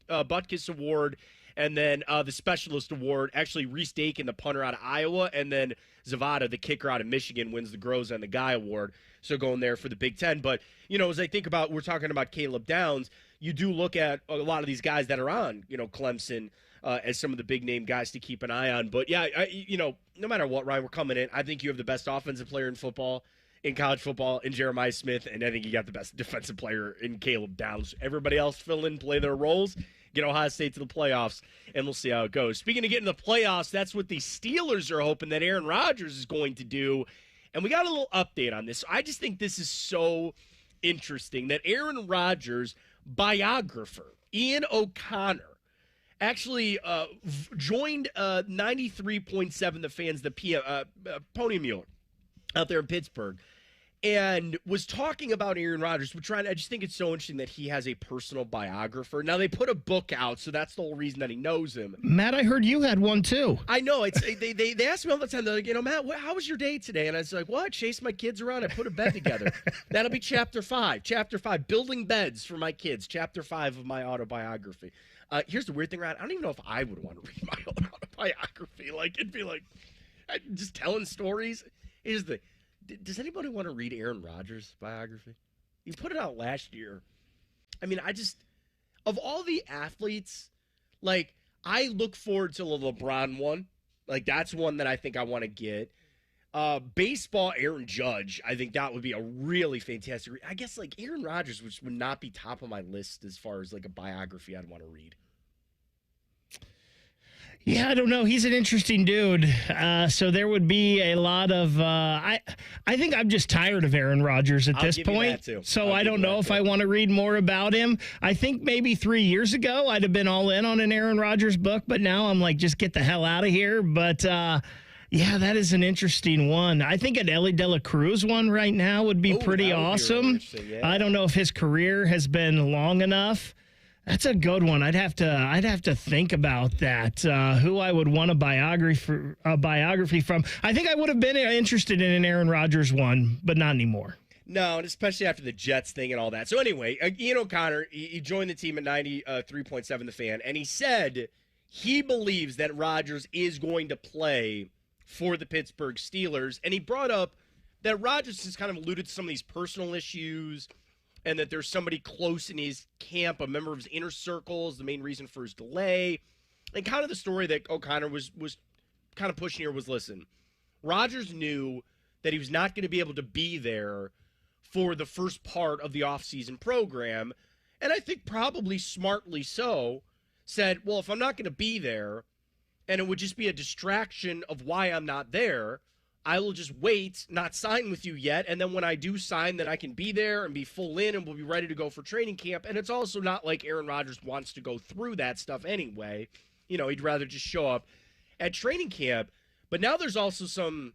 Butkus Award. And then the Specialist Award, actually Reese Dakin, the punter out of Iowa, and then Zavada, the kicker out of Michigan, wins the Grows and the Guy Award. So going there for the Big Ten. But, as I think about, we're talking about Caleb Downs, you do look at a lot of these guys that are on, Clemson as some of the big name guys to keep an eye on. But, yeah, no matter what, Ryan, we're coming in. I think you have the best offensive player in football, in college football, in Jeremiah Smith, and I think you got the best defensive player in Caleb Downs. Everybody else fill in, play their roles. Get Ohio State to the playoffs, and we'll see how it goes. Speaking of getting the playoffs, that's what the Steelers are hoping that Aaron Rodgers is going to do. And we got a little update on this. I just think this is so interesting that Aaron Rodgers' biographer, Ian O'Connor, actually joined 93.7 The Fans, the Pony Mule out there in Pittsburgh, and was talking about Aaron Rodgers. I just think it's so interesting that he has a personal biographer. Now, they put a book out, so that's the whole reason that he knows him. Matt, I heard you had one, too. I know. They ask me all the time, they're like, Matt, how was your day today? And I was like, well, I chased my kids around. I put a bed together. That'll be Chapter 5. Chapter 5, building beds for my kids. Chapter 5 of my autobiography. Here's the weird thing, Ryan. I don't even know if I would want to read my own autobiography. Like, it'd be like just telling stories. Here's the does anybody want to read Aaron Rodgers' biography? He put it out last year. I mean, of all the athletes, like, I look forward to the LeBron one. Like, that's one that I think I want to get. Baseball, Aaron Judge, I think that would be a really fantastic read. I guess, like, Aaron Rodgers, which would not be top of my list as far as, like, a biography I'd want to read. Yeah, I don't know. He's an interesting dude. So there would be a lot of I think I'm just tired of Aaron Rodgers at this point. So I don't know if I want to read more about him. I think maybe 3 years ago I'd have been all in on an Aaron Rodgers book, but now I'm like, just get the hell out of here. But yeah, that is an interesting one. I think an Ellie De La Cruz one right now would be pretty awesome. I don't know if his career has been long enough That's a good one. I'd have to think about that. Who I would want a biography from. I think I would have been interested in an Aaron Rodgers one, but not anymore. No, and especially after the Jets thing and all that. So anyway, Ian O'Connor, he joined the team at 93.7 The Fan, and he said he believes that Rodgers is going to play for the Pittsburgh Steelers. And he brought up that Rodgers has kind of alluded to some of these personal issues and that there's somebody close in his camp, a member of his inner circle, is the main reason for his delay. And kind of the story that O'Connor was kind of pushing here was, listen, Rodgers knew that he was not going to be able to be there for the first part of the offseason program. And I think probably smartly so, said, well, if I'm not going to be there and it would just be a distraction of why I'm not there, I will just wait, not sign with you yet, and then when I do sign, then I can be there and be full in and we'll be ready to go for training camp. And it's also not like Aaron Rodgers wants to go through that stuff anyway. You know, he'd rather just show up at training camp. But now there's also some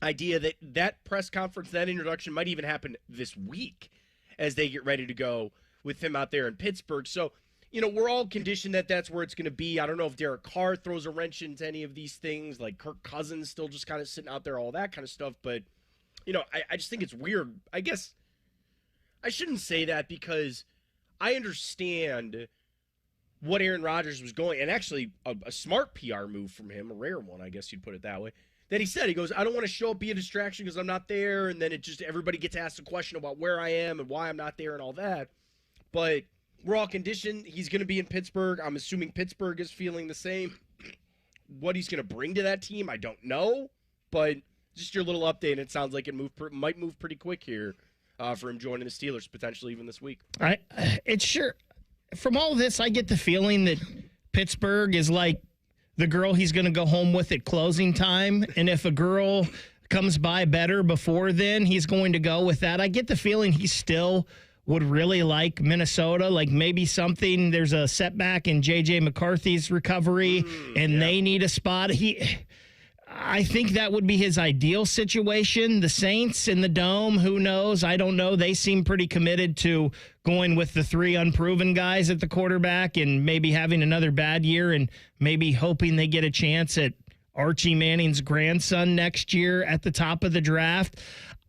idea that that press conference, that introduction might even happen this week as they get ready to go with him out there in Pittsburgh. So, you know, we're all conditioned that that's where it's going to be. I don't know if Derek Carr throws a wrench into any of these things, like Kirk Cousins still just kind of sitting out there, all that kind of stuff. But, you know, I just think it's weird. I guess I shouldn't say that because I understand what Aaron Rodgers was going, and actually a smart PR move from him, a rare one, I guess you'd put it that way, that he said, he goes, I don't want to show up, be a distraction because I'm not there, and then it just, everybody gets asked a question about where I am and why I'm not there and all that. But we're all conditioned. He's going to be in Pittsburgh. I'm assuming Pittsburgh is feeling the same. What he's going to bring to that team, I don't know. But just your little update, it sounds like it might move pretty quick here for him joining the Steelers, potentially even this week. It's sure. From all this, I get the feeling that Pittsburgh is like the girl he's going to go home with at closing time. And if a girl comes by better before then, he's going to go with that. I get the feeling he still would really like Minnesota, like maybe something, there's a setback in J.J. McCarthy's recovery, and they need a spot. I think that would be his ideal situation. The Saints in the Dome, who knows? I don't know. They seem pretty committed to going with the three unproven guys at the quarterback and maybe having another bad year and maybe hoping they get a chance at Archie Manning's grandson next year at the top of the draft.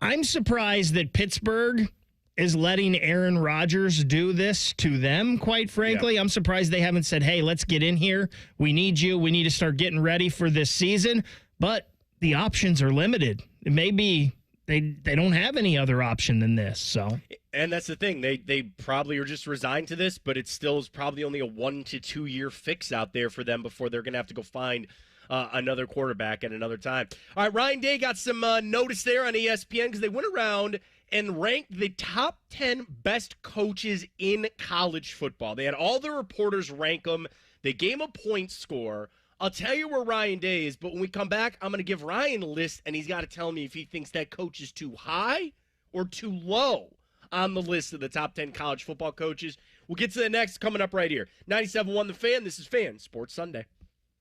I'm surprised that Pittsburgh is letting Aaron Rodgers do this to them, quite frankly. Yeah. I'm surprised they haven't said, hey, let's get in here. We need you. We need to start getting ready for this season. But the options are limited. Maybe they don't have any other option than this. So, and that's the thing. They probably are just resigned to this, but it still is probably only a 1 to 2 year fix out there for them before they're going to have to go find another quarterback at another time. All right, Ryan Day got some notice there on ESPN because they went around and ranked the top 10 best coaches in college football. They had all the reporters rank them. They gave them a point score. I'll tell you where Ryan Day is, but when we come back, I'm going to give Ryan a list, and he's got to tell me if he thinks that coach is too high or too low on the list of the top 10 college football coaches. We'll get to the next coming up right here. 97.1 The Fan. This is Fan Sports Sunday.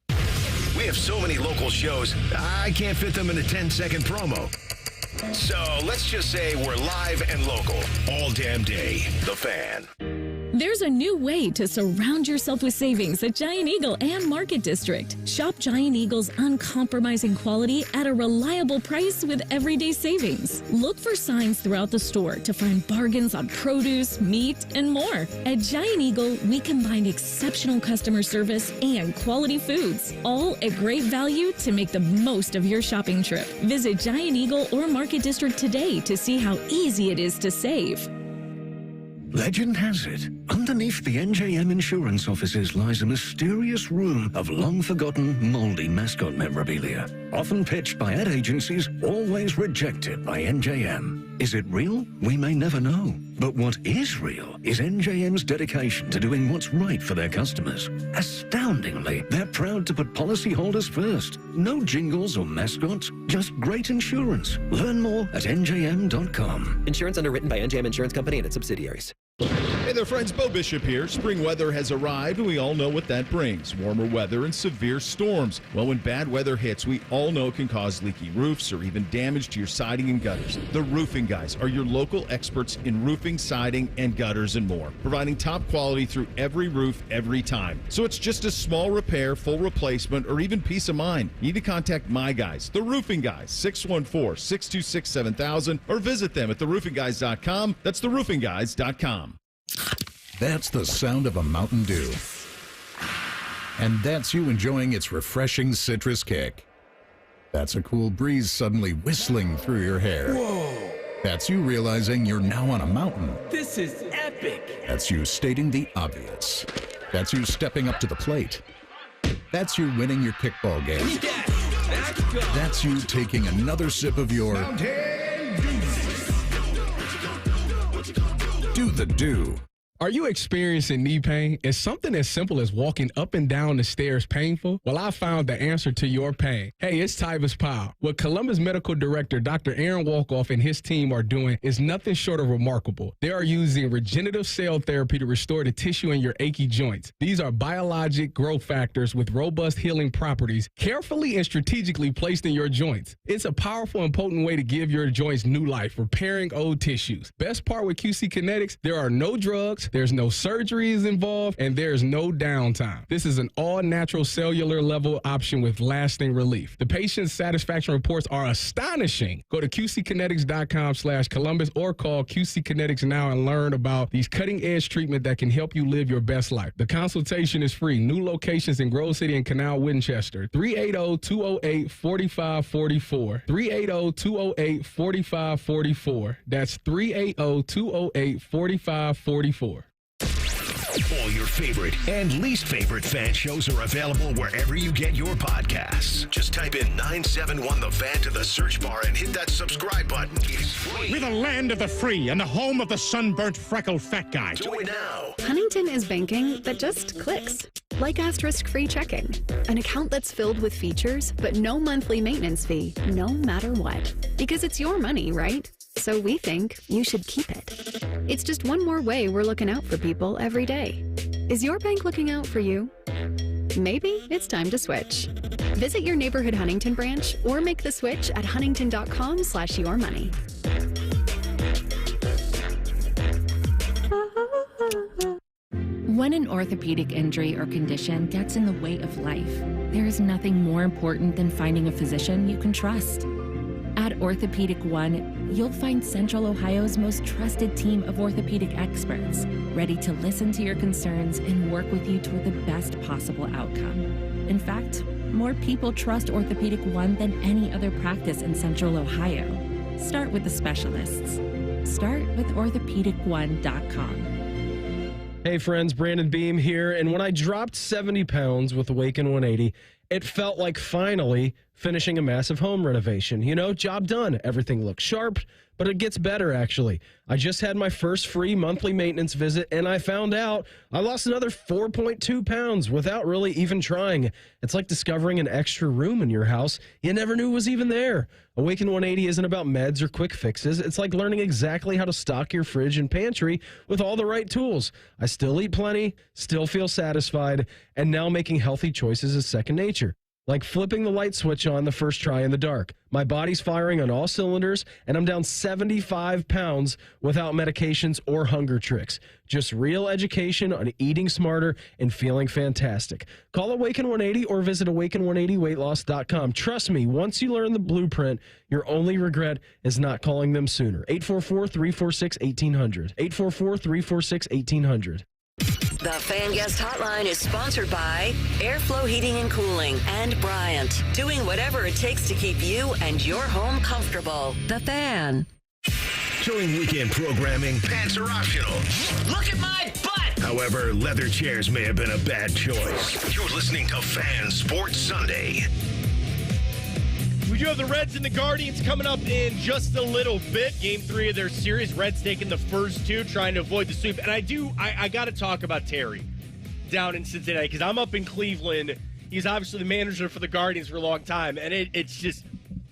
We have so many local shows, I can't fit them in a 10-second promo. So let's just say we're live and local all damn day. The Fan. There's a new way to surround yourself with savings at Giant Eagle and Market District. Shop Giant Eagle's uncompromising quality at a reliable price with everyday savings. Look for signs throughout the store to find bargains on produce, meat, and more. At Giant Eagle, we combine exceptional customer service and quality foods, all at great value to make the most of your shopping trip. Visit Giant Eagle or Market District today to see how easy it is to save. Legend has it, underneath the NJM insurance offices lies a mysterious room of long-forgotten, moldy mascot memorabilia. Often pitched by ad agencies, always rejected by NJM. Is it real? We may never know. But what is real is NJM's dedication to doing what's right for their customers. Astoundingly, they're proud to put policyholders first. No jingles or mascots, just great insurance. Learn more at njm.com. Insurance underwritten by NJM Insurance Company and its subsidiaries. And there, friends. Bo Bishop here. Spring weather has arrived, and we all know what that brings. Warmer weather and severe storms. Well, when bad weather hits, we all know it can cause leaky roofs or even damage to your siding and gutters. The Roofing Guys are your local experts in roofing, siding, and gutters and more, providing top quality through every roof, every time. So it's just a small repair, full replacement, or even peace of mind. You need to contact my guys, the Roofing Guys, 614-626-7000, or visit them at theroofingguys.com. That's theroofingguys.com. That's the sound of a Mountain Dew. And that's you enjoying its refreshing citrus kick. That's a cool breeze suddenly whistling through your hair. Whoa! That's you realizing you're now on a mountain. This is epic! That's you stating the obvious. That's you stepping up to the plate. That's you winning your kickball game. Yes! Let's go! That's you taking another sip of your Do the Do. Are you experiencing knee pain? Is something as simple as walking up and down the stairs painful? Well, I found the answer to your pain. Hey, it's Tyvis Powell. What Columbus Medical Director Dr. Aaron Walkoff and his team are doing is nothing short of remarkable. They are using regenerative cell therapy to restore the tissue in your achy joints. These are biologic growth factors with robust healing properties, carefully and strategically placed in your joints. It's a powerful and potent way to give your joints new life, repairing old tissues. Best part with QC Kinetics, there are no drugs, there's no surgeries involved, and there's no downtime. This is an all-natural cellular level option with lasting relief. The patient's satisfaction reports are astonishing. Go to qckinetics.com/Columbus or call QC Kinetics now and learn about these cutting-edge treatment that can help you live your best life. The consultation is free. New locations in Grove City and Canal Winchester. 380-208-4544. 380-208-4544. That's 380-208-4544. All your favorite and least favorite fan shows are available wherever you get your podcasts. Just type in 971 The Fan to the search bar and hit that subscribe button. It's free. We're the land of the free and the home of the sunburnt, freckled fat guy. Join now. Huntington is banking that just clicks. Like asterisk-free checking. An account that's filled with features, but no monthly maintenance fee, no matter what. Because it's your money, right? So we think you should keep it. It's just one more way we're looking out for people every day. Is your bank looking out for you? Maybe it's time to switch. Visit your neighborhood Huntington branch or make the switch at huntington.com/yourmoney. When an orthopedic injury or condition gets in the way of life, there is nothing more important than finding a physician you can trust. At Orthopedic One, you'll find Central Ohio's most trusted team of orthopedic experts, ready to listen to your concerns and work with you toward the best possible outcome. In fact, more people trust Orthopedic One than any other practice in Central Ohio. Start with the specialists. Start with orthopedic1.com. Hey friends, Brandon Beam here, and when I dropped 70 pounds with Awaken 180, it felt like finally finishing a massive home renovation. You know, job done. Everything looks sharp, but it gets better, actually. I just had my first free monthly maintenance visit, and I found out I lost another 4.2 pounds without really even trying. It's like discovering an extra room in your house you never knew was even there. Awaken 180 isn't about meds or quick fixes. It's like learning exactly how to stock your fridge and pantry with all the right tools. I still eat plenty, still feel satisfied, and now making healthy choices is second nature. Like flipping the light switch on the first try in the dark. My body's firing on all cylinders, and I'm down 75 pounds without medications or hunger tricks. Just real education on eating smarter and feeling fantastic. Call Awaken 180 or visit awaken180weightloss.com. Trust me, once you learn the blueprint, your only regret is not calling them sooner. 844-346-1800. 844-346-1800. The Fan Guest Hotline is sponsored by Airflow Heating and Cooling and Bryant, doing whatever it takes to keep you and your home comfortable. The Fan. During weekend programming, pants are optional. Look at my butt! However, leather chairs may have been a bad choice. You're listening to Fan Sports Sunday. We do have the Reds and the Guardians coming up in just a little bit. Game 3 of their series. Reds taking the first two, trying to avoid the sweep. And I got to talk about Terry down in Cincinnati because I'm up in Cleveland. He's obviously the manager for the Guardians for a long time. And it's just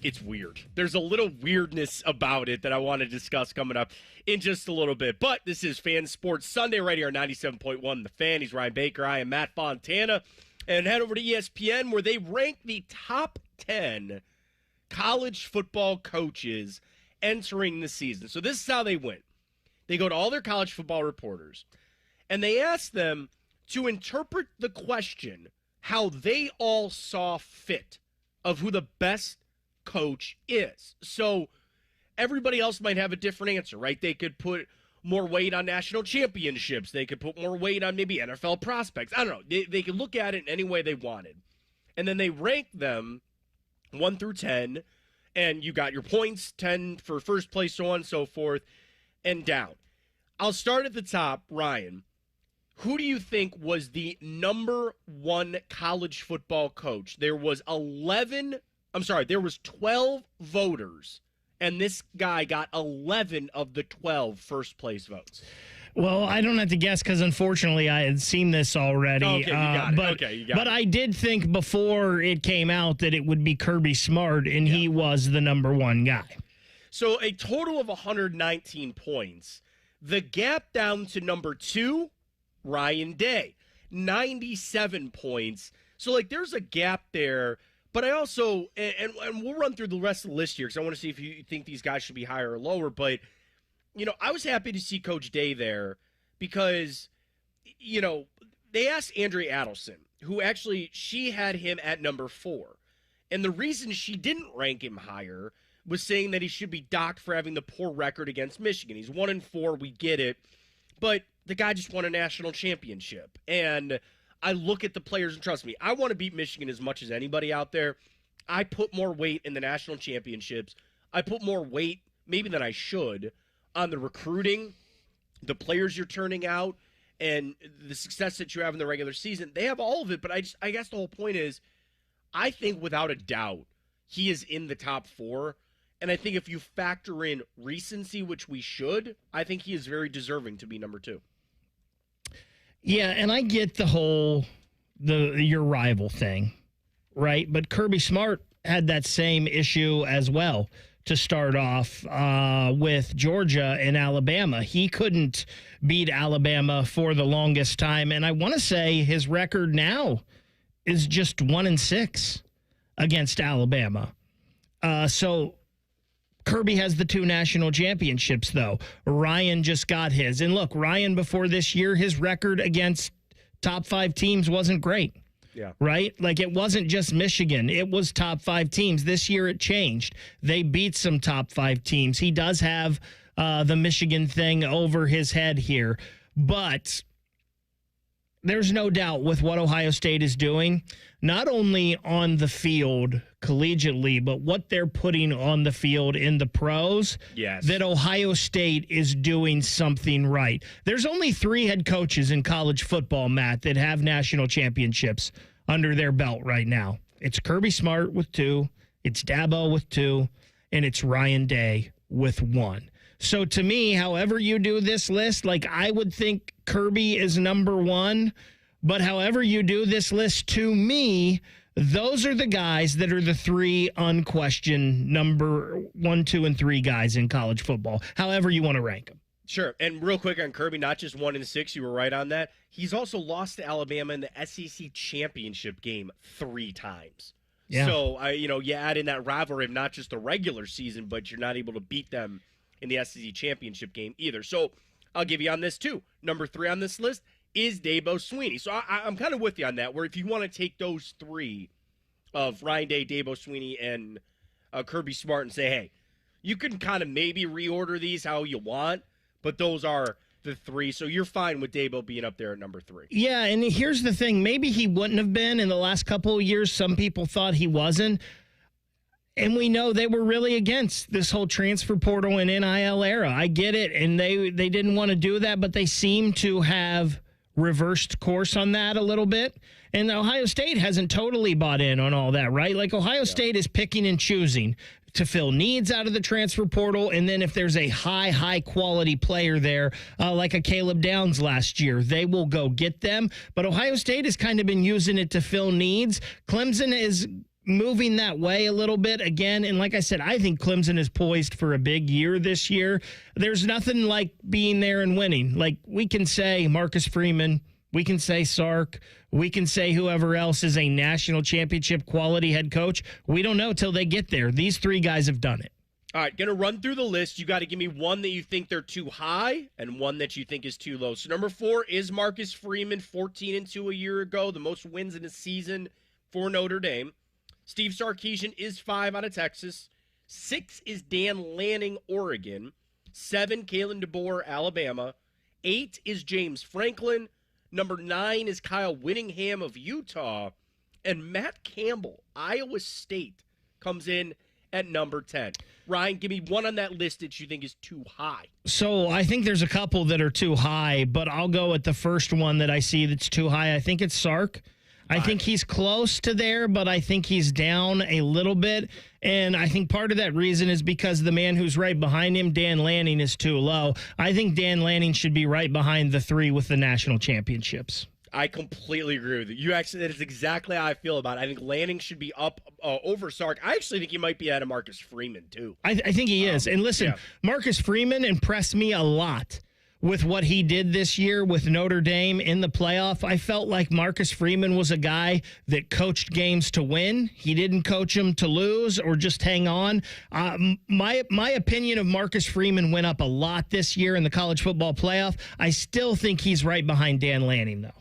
it's weird. There's a little weirdness about it that I want to discuss coming up in just a little bit. But this is Fan Sports Sunday right here on 97.1 The Fan. He's Ryan Baker. I am Matt Fontana. And head over to ESPN where they rank the top 10 college football coaches entering the season. So this is how they went. They go to all their college football reporters, and they ask them to interpret the question how they all saw fit of who the best coach is. So everybody else might have a different answer, right? They could put more weight on national championships. They could put more weight on maybe NFL prospects. I don't know. They could look at it in any way they wanted. And then they rank them 1 through 10, and you got your points, 10 for first place, so on and so forth, and down. I'll start at the top, Ryan. Who do you think was the number one college football coach? There was 12 voters, and this guy got 11 of the 12 first place votes. Well, I don't have to guess because, unfortunately, I had seen this already. Okay, you got it. But I did think before it came out that it would be Kirby Smart, and he was the number one guy. So a total of 119 points. The gap down to number 2, Ryan Day, 97 points. So, there's a gap there. But I also, and we'll run through the rest of the list here because I want to see if you think these guys should be higher or lower. But, I was happy to see Coach Day there because, they asked Andrea Adelson, who actually, she had him at number 4. And the reason she didn't rank him higher was saying that he should be docked for having the poor record against Michigan. He's 1-4, we get it. But the guy just won a national championship. And I look at the players, and trust me, I want to beat Michigan as much as anybody out there. I put more weight in the national championships. I put more weight, maybe than I should, on the recruiting, the players you're turning out, and the success that you have in the regular season. They have all of it, but I guess the whole point is, I think without a doubt, he is in the top 4. And I think if you factor in recency, which we should, I think he is very deserving to be number 2. Yeah, and I get the whole your rival thing, right? But Kirby Smart had that same issue as well to start off with Georgia and Alabama. He couldn't beat Alabama for the longest time, and I want to say his record now is just 1-6 against Alabama. So Kirby has the 2 national championships, though. Ryan just got his. And look, Ryan, before this year, his record against top 5 teams wasn't great. Yeah. Right? It wasn't just Michigan. It was top 5 teams. This year it changed. They beat some top 5 teams. He does have the Michigan thing over his head here. But there's no doubt with what Ohio State is doing, not only on the field collegiately, but what they're putting on the field in the pros, yes, that Ohio State is doing something right. There's only 3 head coaches in college football, Matt, that have national championships under their belt right now. It's Kirby Smart with 2, it's Dabo with 2, and it's Ryan Day with 1. So to me, however you do this list, I would think Kirby is number 1, but however you do this list, to me, those are the guys that are the 3 unquestioned number 1, 2, and 3 guys in college football, however you want to rank them. Sure. And real quick on Kirby, not just 1-6, you were right on that. He's also lost to Alabama in the SEC championship game 3 times. Yeah. So, you add in that rivalry of not just the regular season, but you're not able to beat them in the SEC championship game either. So I'll give you on this too. Number 3 on this list is Dabo Swinney. So I'm kind of with you on that, where if you want to take those 3 of Ryan Day, Dabo Swinney, and Kirby Smart and say, hey, you can kind of maybe reorder these how you want, but those are the 3. So you're fine with Dabo being up there at number 3. Yeah, and here's the thing. Maybe he wouldn't have been in the last couple of years. Some people thought he wasn't. And we know they were really against this whole transfer portal and NIL era. I get it, and they didn't want to do that, but they seem to have reversed course on that a little bit. And Ohio State hasn't totally bought in on all that, right? Ohio State is picking and choosing to fill needs out of the transfer portal, and then if there's a high quality player there, like a Caleb Downs last year, they will go get them. But Ohio State has kind of been using it to fill needs. Clemson is moving that way a little bit again. And like I said, I think Clemson is poised for a big year this year. There's nothing like being there and winning. Like, we can say Marcus Freeman, we can say Sark, we can say whoever else is a national championship quality head coach. We don't know till they get there. These three guys have done it. All right, going to run through the list. You got to give me one that you think they're too high and one that you think is too low. So number 4 is Marcus Freeman, 14-2 a year ago, the most wins in a season for Notre Dame. Steve Sarkisian is 5 out of Texas. 6 is Dan Lanning, Oregon. 7, Kalen DeBoer, Alabama. 8 is James Franklin. Number 9 is Kyle Whittingham of Utah. And Matt Campbell, Iowa State, comes in at number 10. Ryan, give me one on that list that you think is too high. So I think there's a couple that are too high, but I'll go with the first one that I see that's too high. I think it's Sark. I think he's close to there, but I think he's down a little bit. And I think part of that reason is because the man who's right behind him, Dan Lanning, is too low. I think Dan Lanning should be right behind the 3 with the national championships. I completely agree with you. That is exactly how I feel about it. I think Lanning should be up over Sark. I actually think he might be ahead of Marcus Freeman, too. I think he is. And listen, Marcus Freeman impressed me a lot with what he did this year with Notre Dame in the playoff. I felt like Marcus Freeman was a guy that coached games to win. He didn't coach them to lose or just hang on. My opinion of Marcus Freeman went up a lot this year in the college football playoff. I still think he's right behind Dan Lanning, though.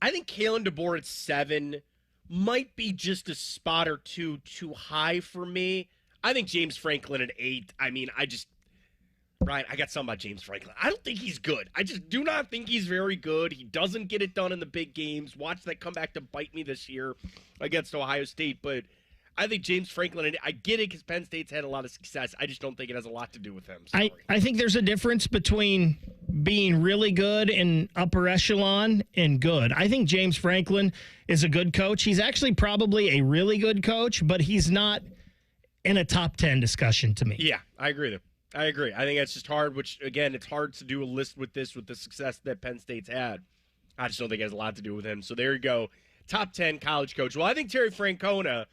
I think Kalen DeBoer at 7 might be just a spot or two too high for me. I think James Franklin at 8. I mean, Ryan, I got something about James Franklin. I don't think he's good. I just do not think he's very good. He doesn't get it done in the big games. Watch that come back to bite me this year against Ohio State. But I think James Franklin, and I get it because Penn State's had a lot of success. I just don't think it has a lot to do with him. I think there's a difference between being really good in upper echelon and good. I think James Franklin is a good coach. He's actually probably a really good coach, but he's not in a top 10 discussion to me. Yeah, I agree with him. I agree. I think that's just hard, which, again, it's hard to do a list with this, with the success that Penn State's had. I just don't think it has a lot to do with him. So there you go. Top 10 college coach. Well, I think Terry Francona,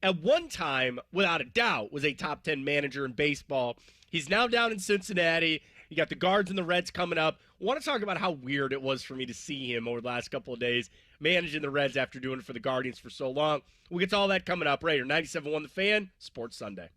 at one time, without a doubt, was a top 10 manager in baseball. He's now down in Cincinnati. You got the Guards and the Reds coming up. I want to talk about how weird it was for me to see him over the last couple of days managing the Reds after doing it for the Guardians for so long. We'll get to all that coming up right here. 97.1 The Fan, Sports Sunday.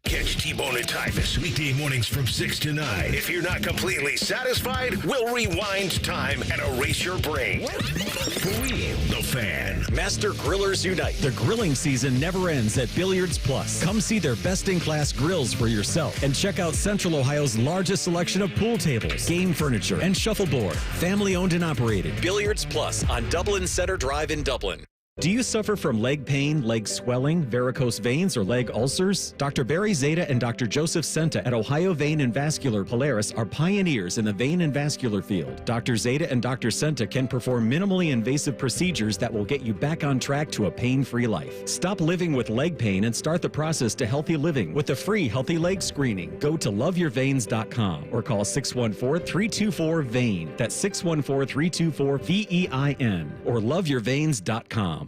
Catch T-Bone and Tyvis weekday mornings from 6 to 9. If you're not completely satisfied, we'll rewind time and erase your brain. The Fan. Master Grillers Unite. The grilling season never ends at Billiards Plus. Come see their best-in-class grills for yourself and check out Central Ohio's largest selection of pool tables, game furniture, and shuffleboard. Family-owned and operated. Billiards Plus on Dublin Center Drive in Dublin. Do you suffer from leg pain, leg swelling, varicose veins, or leg ulcers? Dr. Barry Zeta and Dr. Joseph Senta at Ohio Vein and Vascular Polaris are pioneers in the vein and vascular field. Dr. Zeta and Dr. Senta can perform minimally invasive procedures that will get you back on track to a pain-free life. Stop living with leg pain and start the process to healthy living with a free healthy leg screening. Go to loveyourveins.com or call 614-324-VEIN. That's 614-324-VEIN or loveyourveins.com.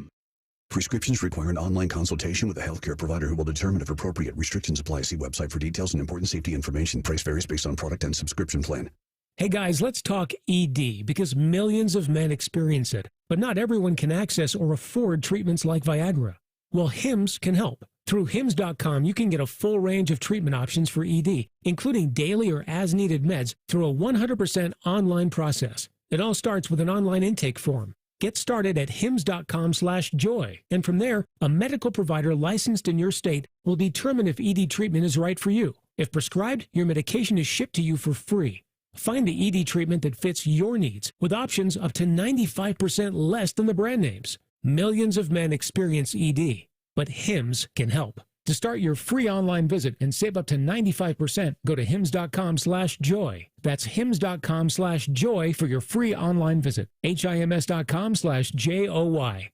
Prescriptions require an online consultation with a healthcare provider who will determine if appropriate. Restrictions apply. See website for details and important safety information. Price varies based on product and subscription plan. Hey guys, let's talk ED because millions of men experience it, but not everyone can access or afford treatments like Viagra. Well, Hims can help. Through Hims.com, you can get a full range of treatment options for ED, including daily or as-needed meds through a 100% online process. It all starts with an online intake form. Get started at hims.com/joy, and from there, a medical provider licensed in your state will determine if ED treatment is right for you. If prescribed, your medication is shipped to you for free. Find the ED treatment that fits your needs with options up to 95% less than the brand names. Millions of men experience ED, but Hims can help. To start your free online visit and save up to 95%, go to hims.com/joy. That's hims.com/joy for your free online visit. HIMS.com/JOY.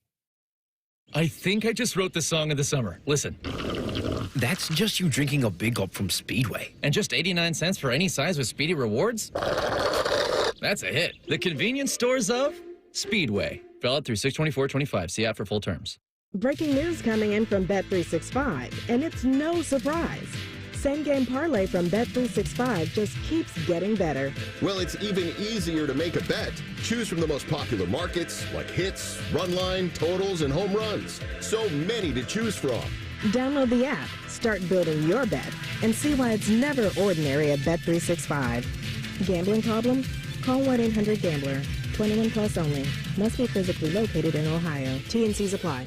I think I just wrote the song of the summer. Listen. That's just you drinking a big gulp from Speedway. And just 89 cents for any size with Speedy Rewards? That's a hit. The convenience stores of Speedway. Valid through 6/24/25. See app for full terms. Breaking news coming in from Bet365, and it's no surprise. Same game parlay from Bet365 just keeps getting better. Well, it's even easier to make a bet. Choose from the most popular markets like hits, run line, totals, and home runs. So many to choose from. Download the app, start building your bet, and see why it's never ordinary at Bet365. Gambling problem? Call 1-800-GAMBLER. 21 plus only. Must be physically located in Ohio. T&Cs apply.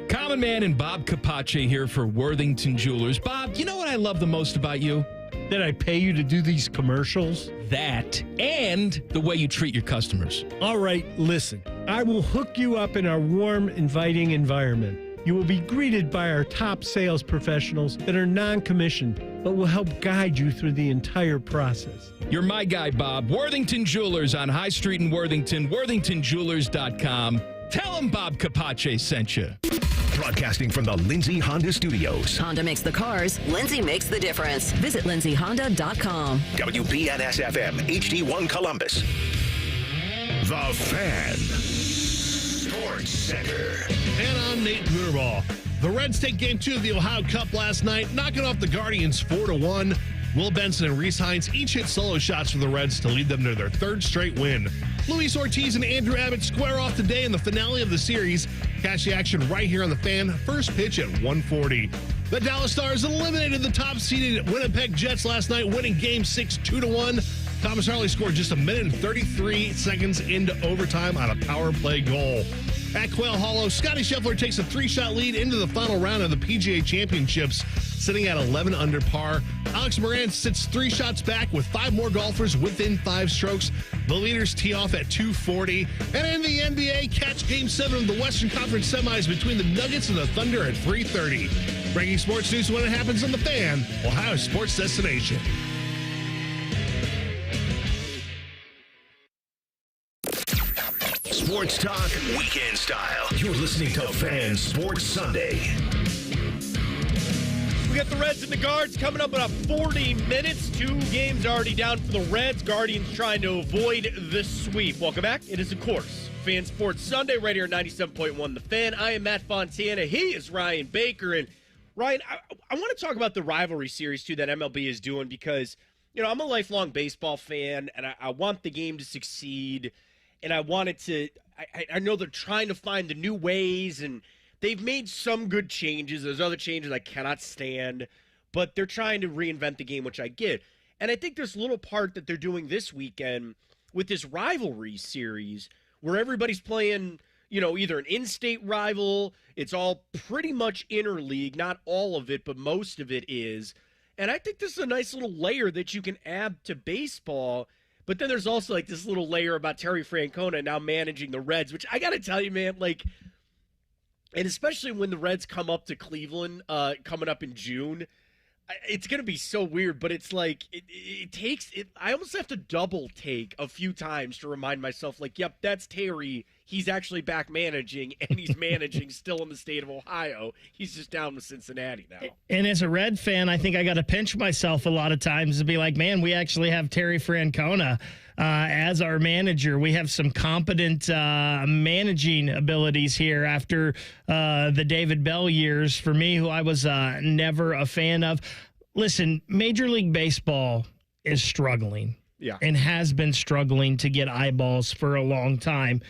Common Man and Bob Capace here for Worthington Jewelers. Bob, you know what I love the most about you? That I pay you to do these commercials? That and the way you treat your customers. All right, listen. I will hook you up in our warm, inviting environment. You will be greeted by our top sales professionals that are non-commissioned, but will help guide you through the entire process. You're my guy, Bob. Worthington Jewelers on High Street in Worthington, worthingtonjewelers.com. Tell them Bob Capace sent you. Broadcasting from the Lindsay Honda Studios. Honda makes the cars, Lindsay makes the difference. Visit lindsayhonda.com. WBNS-FM, HD1 Columbus. The Fan. Sports Center. And I'm Nate Gooderball. The Reds take Game 2 of the Ohio Cup last night, knocking off the Guardians 4-1. Will Benson and Reese Hines each hit solo shots for the Reds to lead them to their third straight win. Luis Ortiz and Andrew Abbott square off today in the finale of the series. Catch the action right here on the Fan. First pitch at 1:40. The Dallas Stars eliminated the top-seeded Winnipeg Jets last night, winning Game 6 2-1. Thomas Harley scored just 1 minute and 33 seconds into overtime on a power play goal. At Quail Hollow, Scotty Scheffler takes a 3-shot lead into the final round of the PGA Championships, sitting at 11 under par. Alex Moran sits 3 shots back with 5 more golfers within 5 strokes. The leaders tee off at 2:40. And in the NBA, catch Game 7 of the Western Conference semis between the Nuggets and the Thunder at 3:30. Breaking sports news when it happens on the Fan, Ohio's sports destination. Sports talk, weekend style. You're listening to Fan Sports Sunday. We got the Reds and the Guards coming up in about 40 minutes. 2 games already down for the Reds. Guardians trying to avoid the sweep. Welcome back. It is, of course, Fan Sports Sunday right here at 97.1 The Fan. I am Matt Fontana. He is Ryan Baker. And, Ryan, I want to talk about the rivalry series, too, that MLB is doing because, you know, I'm a lifelong baseball fan, and I want the game to succeed. And I wanted to – I know they're trying to find the new ways, and they've made some good changes. There's other changes I cannot stand, but they're trying to reinvent the game, which I get. And I think there's a little part that they're doing this weekend with this rivalry series where everybody's playing, you know, either an in-state rival. It's all pretty much interleague, not all of it, but most of it is. And I think this is a nice little layer that you can add to baseball. But then there's also, like, this little layer about Terry Francona now managing the Reds, which I got to tell you, man, like, and especially when the Reds come up to Cleveland coming up in June, it's going to be so weird. But it's like, it takes it. I almost have to double take a few times to remind myself, like, yep, that's Terry. He's actually back managing, and he's managing still in the state of Ohio. He's just down to Cincinnati now. And as a Red fan, I think I got to pinch myself a lot of times to be like, man, we actually have Terry Francona as our manager. We have some competent managing abilities here after the David Bell years for me, who I was never a fan of. Listen, Major League Baseball is struggling and has been struggling to get eyeballs for a long time.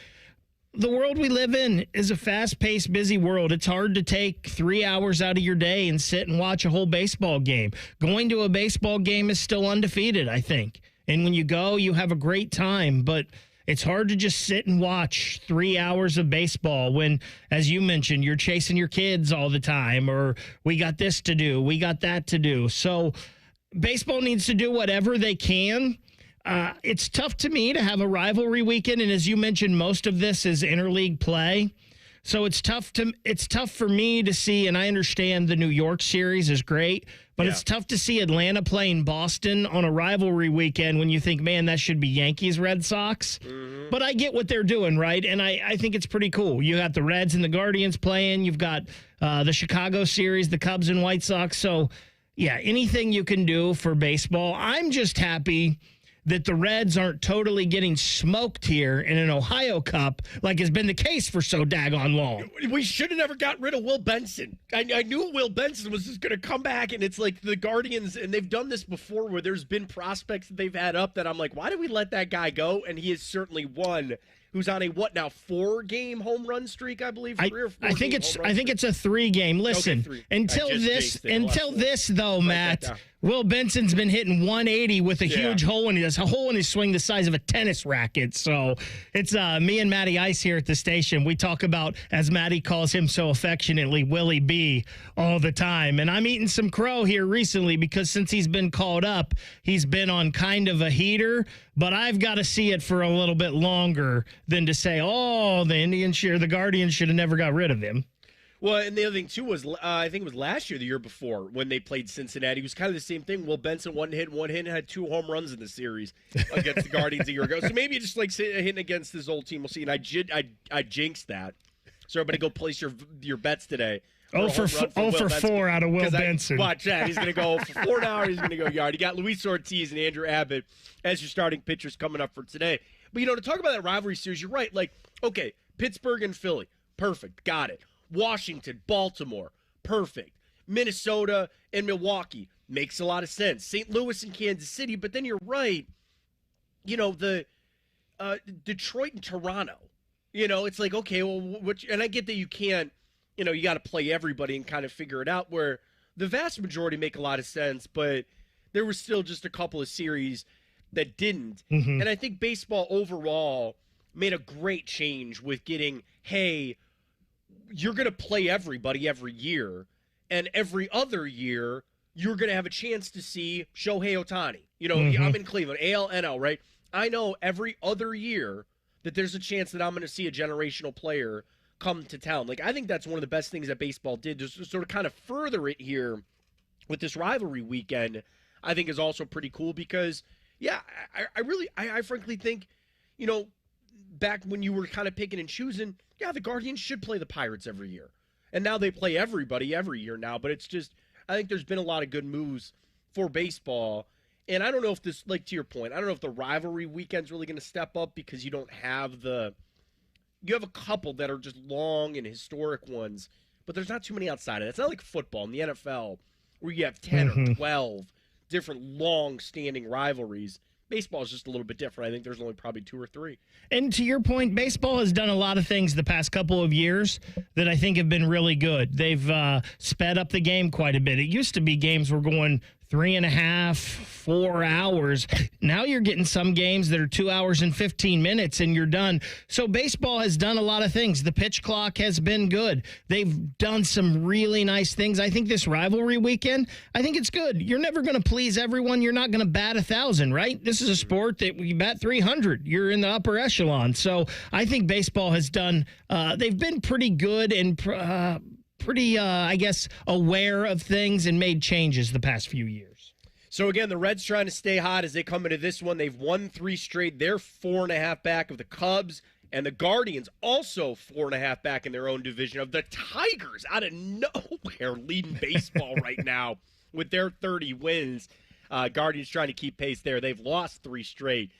The world we live in is a fast-paced, busy world. It's hard to take 3 hours out of your day and sit and watch a whole baseball game. Going to a baseball game is still undefeated, I think. And when you go, you have a great time. But it's hard to just sit and watch 3 hours of baseball when, as you mentioned, you're chasing your kids all the time, or we got this to do, we got that to do. So baseball needs to do whatever they can. It's tough to me to have a rivalry weekend, and as you mentioned, most of this is interleague play. So it's tough for me to see, and I understand the New York series is great, but it's tough to see Atlanta playing Boston on a rivalry weekend when you think, man, that should be Yankees Red Sox. Mm-hmm. But I get what they're doing, right? And I think it's pretty cool. You got the Reds and the Guardians playing. You've got the Chicago series, the Cubs and White Sox. So, yeah, anything you can do for baseball. I'm just happy that the Reds aren't totally getting smoked here in an Ohio Cup like has been the case for so daggone long. We should have never got rid of Will Benson. I knew Will Benson was just going to come back, and it's like the Guardians, and they've done this before where there's been prospects that they've had up that I'm like, why did we let that guy go? And he is certainly one who's on a 4-game home run streak, I believe. 3 or 4 I think it's a 3-game. Listen, Okay, 3. until this though, Matt, Will Benson's been hitting 180 with a huge hole in his swing the size of a tennis racket. So it's me and Matty Ice here at the station. We talk about, as Matty calls him so affectionately, Willie B all the time. And I'm eating some crow here recently because since he's been called up, he's been on kind of a heater. But I've got to see it for a little bit longer than to say, oh, the Guardians should have never got rid of him. Well, and the other thing, too, was I think it was last year, the year before, when they played Cincinnati. It was kind of the same thing. Will Benson, one hit, and had 2 home runs in the series against the Guardians a year ago. So maybe just like hitting against this old team. We'll see. And I jinxed that. So everybody go place your bets today. 0 for 4 out of Will Benson. Watch that. He's going to go for 4 now, or he's going to go yard. You got Luis Ortiz and Andrew Abbott as your starting pitchers coming up for today. But, to talk about that rivalry series, you're right. Like, okay, Pittsburgh and Philly, perfect, got it. Washington, Baltimore, perfect. Minnesota and Milwaukee, makes a lot of sense. St. Louis and Kansas City, but then you're right. The Detroit and Toronto. It's like, okay, well, and I get that you can't, you got to play everybody and kind of figure it out, where the vast majority make a lot of sense, but there were still just a couple of series that didn't. Mm-hmm. And I think baseball overall made a great change with getting, hey, you're going to play everybody every year, and every other year you're going to have a chance to see Shohei Ohtani. Mm-hmm. I'm in Cleveland, AL, NL, right? I know every other year that there's a chance that I'm going to see a generational player come to town. Like, I think that's one of the best things that baseball did to sort of kind of further it here with this rivalry weekend. I think is also pretty cool because, yeah, I frankly think, back when you were kind of picking and choosing, yeah, the Guardians should play the Pirates every year. And now they play everybody every year now. But it's just, I think there's been a lot of good moves for baseball. And I don't know if this, like to your point, I don't know if the rivalry weekend's really going to step up because you don't have you have a couple that are just long and historic ones, but there's not too many outside of that. It's not like football in the NFL where you have 10 or 12 different long-standing rivalries. Baseball is just a little bit different. I think there's only probably 2 or 3. And to your point, baseball has done a lot of things the past couple of years that I think have been really good. They've sped up the game quite a bit. It used to be games were going 3.5, 4 hours. Now you're getting some games that are 2 hours and 15 minutes and you're done. So baseball has done a lot of things. The pitch clock has been good. They've done some really nice things. I think this rivalry weekend, I think it's good. You're never going to please everyone. You're not going to bat 1,000, right? This is a sport that you bat 300. You're in the upper echelon. So I think baseball has done, they've been pretty good and pretty, I guess, aware of things and made changes the past few years. So, again, the Reds trying to stay hot as they come into this one. They've won 3 straight. They're 4.5 back of the Cubs. And the Guardians also 4.5 back in their own division of the Tigers out of nowhere leading baseball right now with their 30 wins. Guardians trying to keep pace there. They've lost 3 straight.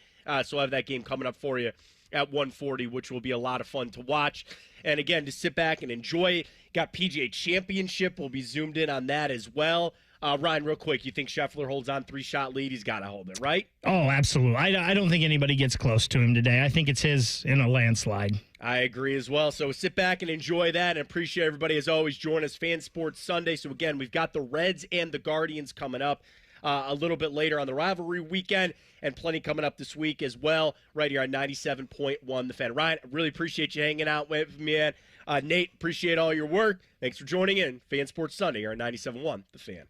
So I have that game coming up for you at 1:40, which will be a lot of fun to watch. And again, to sit back and enjoy it. Got PGA Championship. We'll be zoomed in on that as well. Ryan, real quick, you think Scheffler holds on 3-shot lead? He's got to hold it, right? Oh, absolutely. I don't think anybody gets close to him today. I think it's his in a landslide. I agree as well. So sit back and enjoy that, and appreciate everybody, as always, join us Fan Sports Sunday. So, again, we've got the Reds and the Guardians coming up a little bit later on the rivalry weekend, and plenty coming up this week as well, right here on 97.1 The Fan. Ryan, I really appreciate you hanging out with me, man. Nate, appreciate all your work. Thanks for joining in. Fan Sports Sunday here on 97.1 The Fan.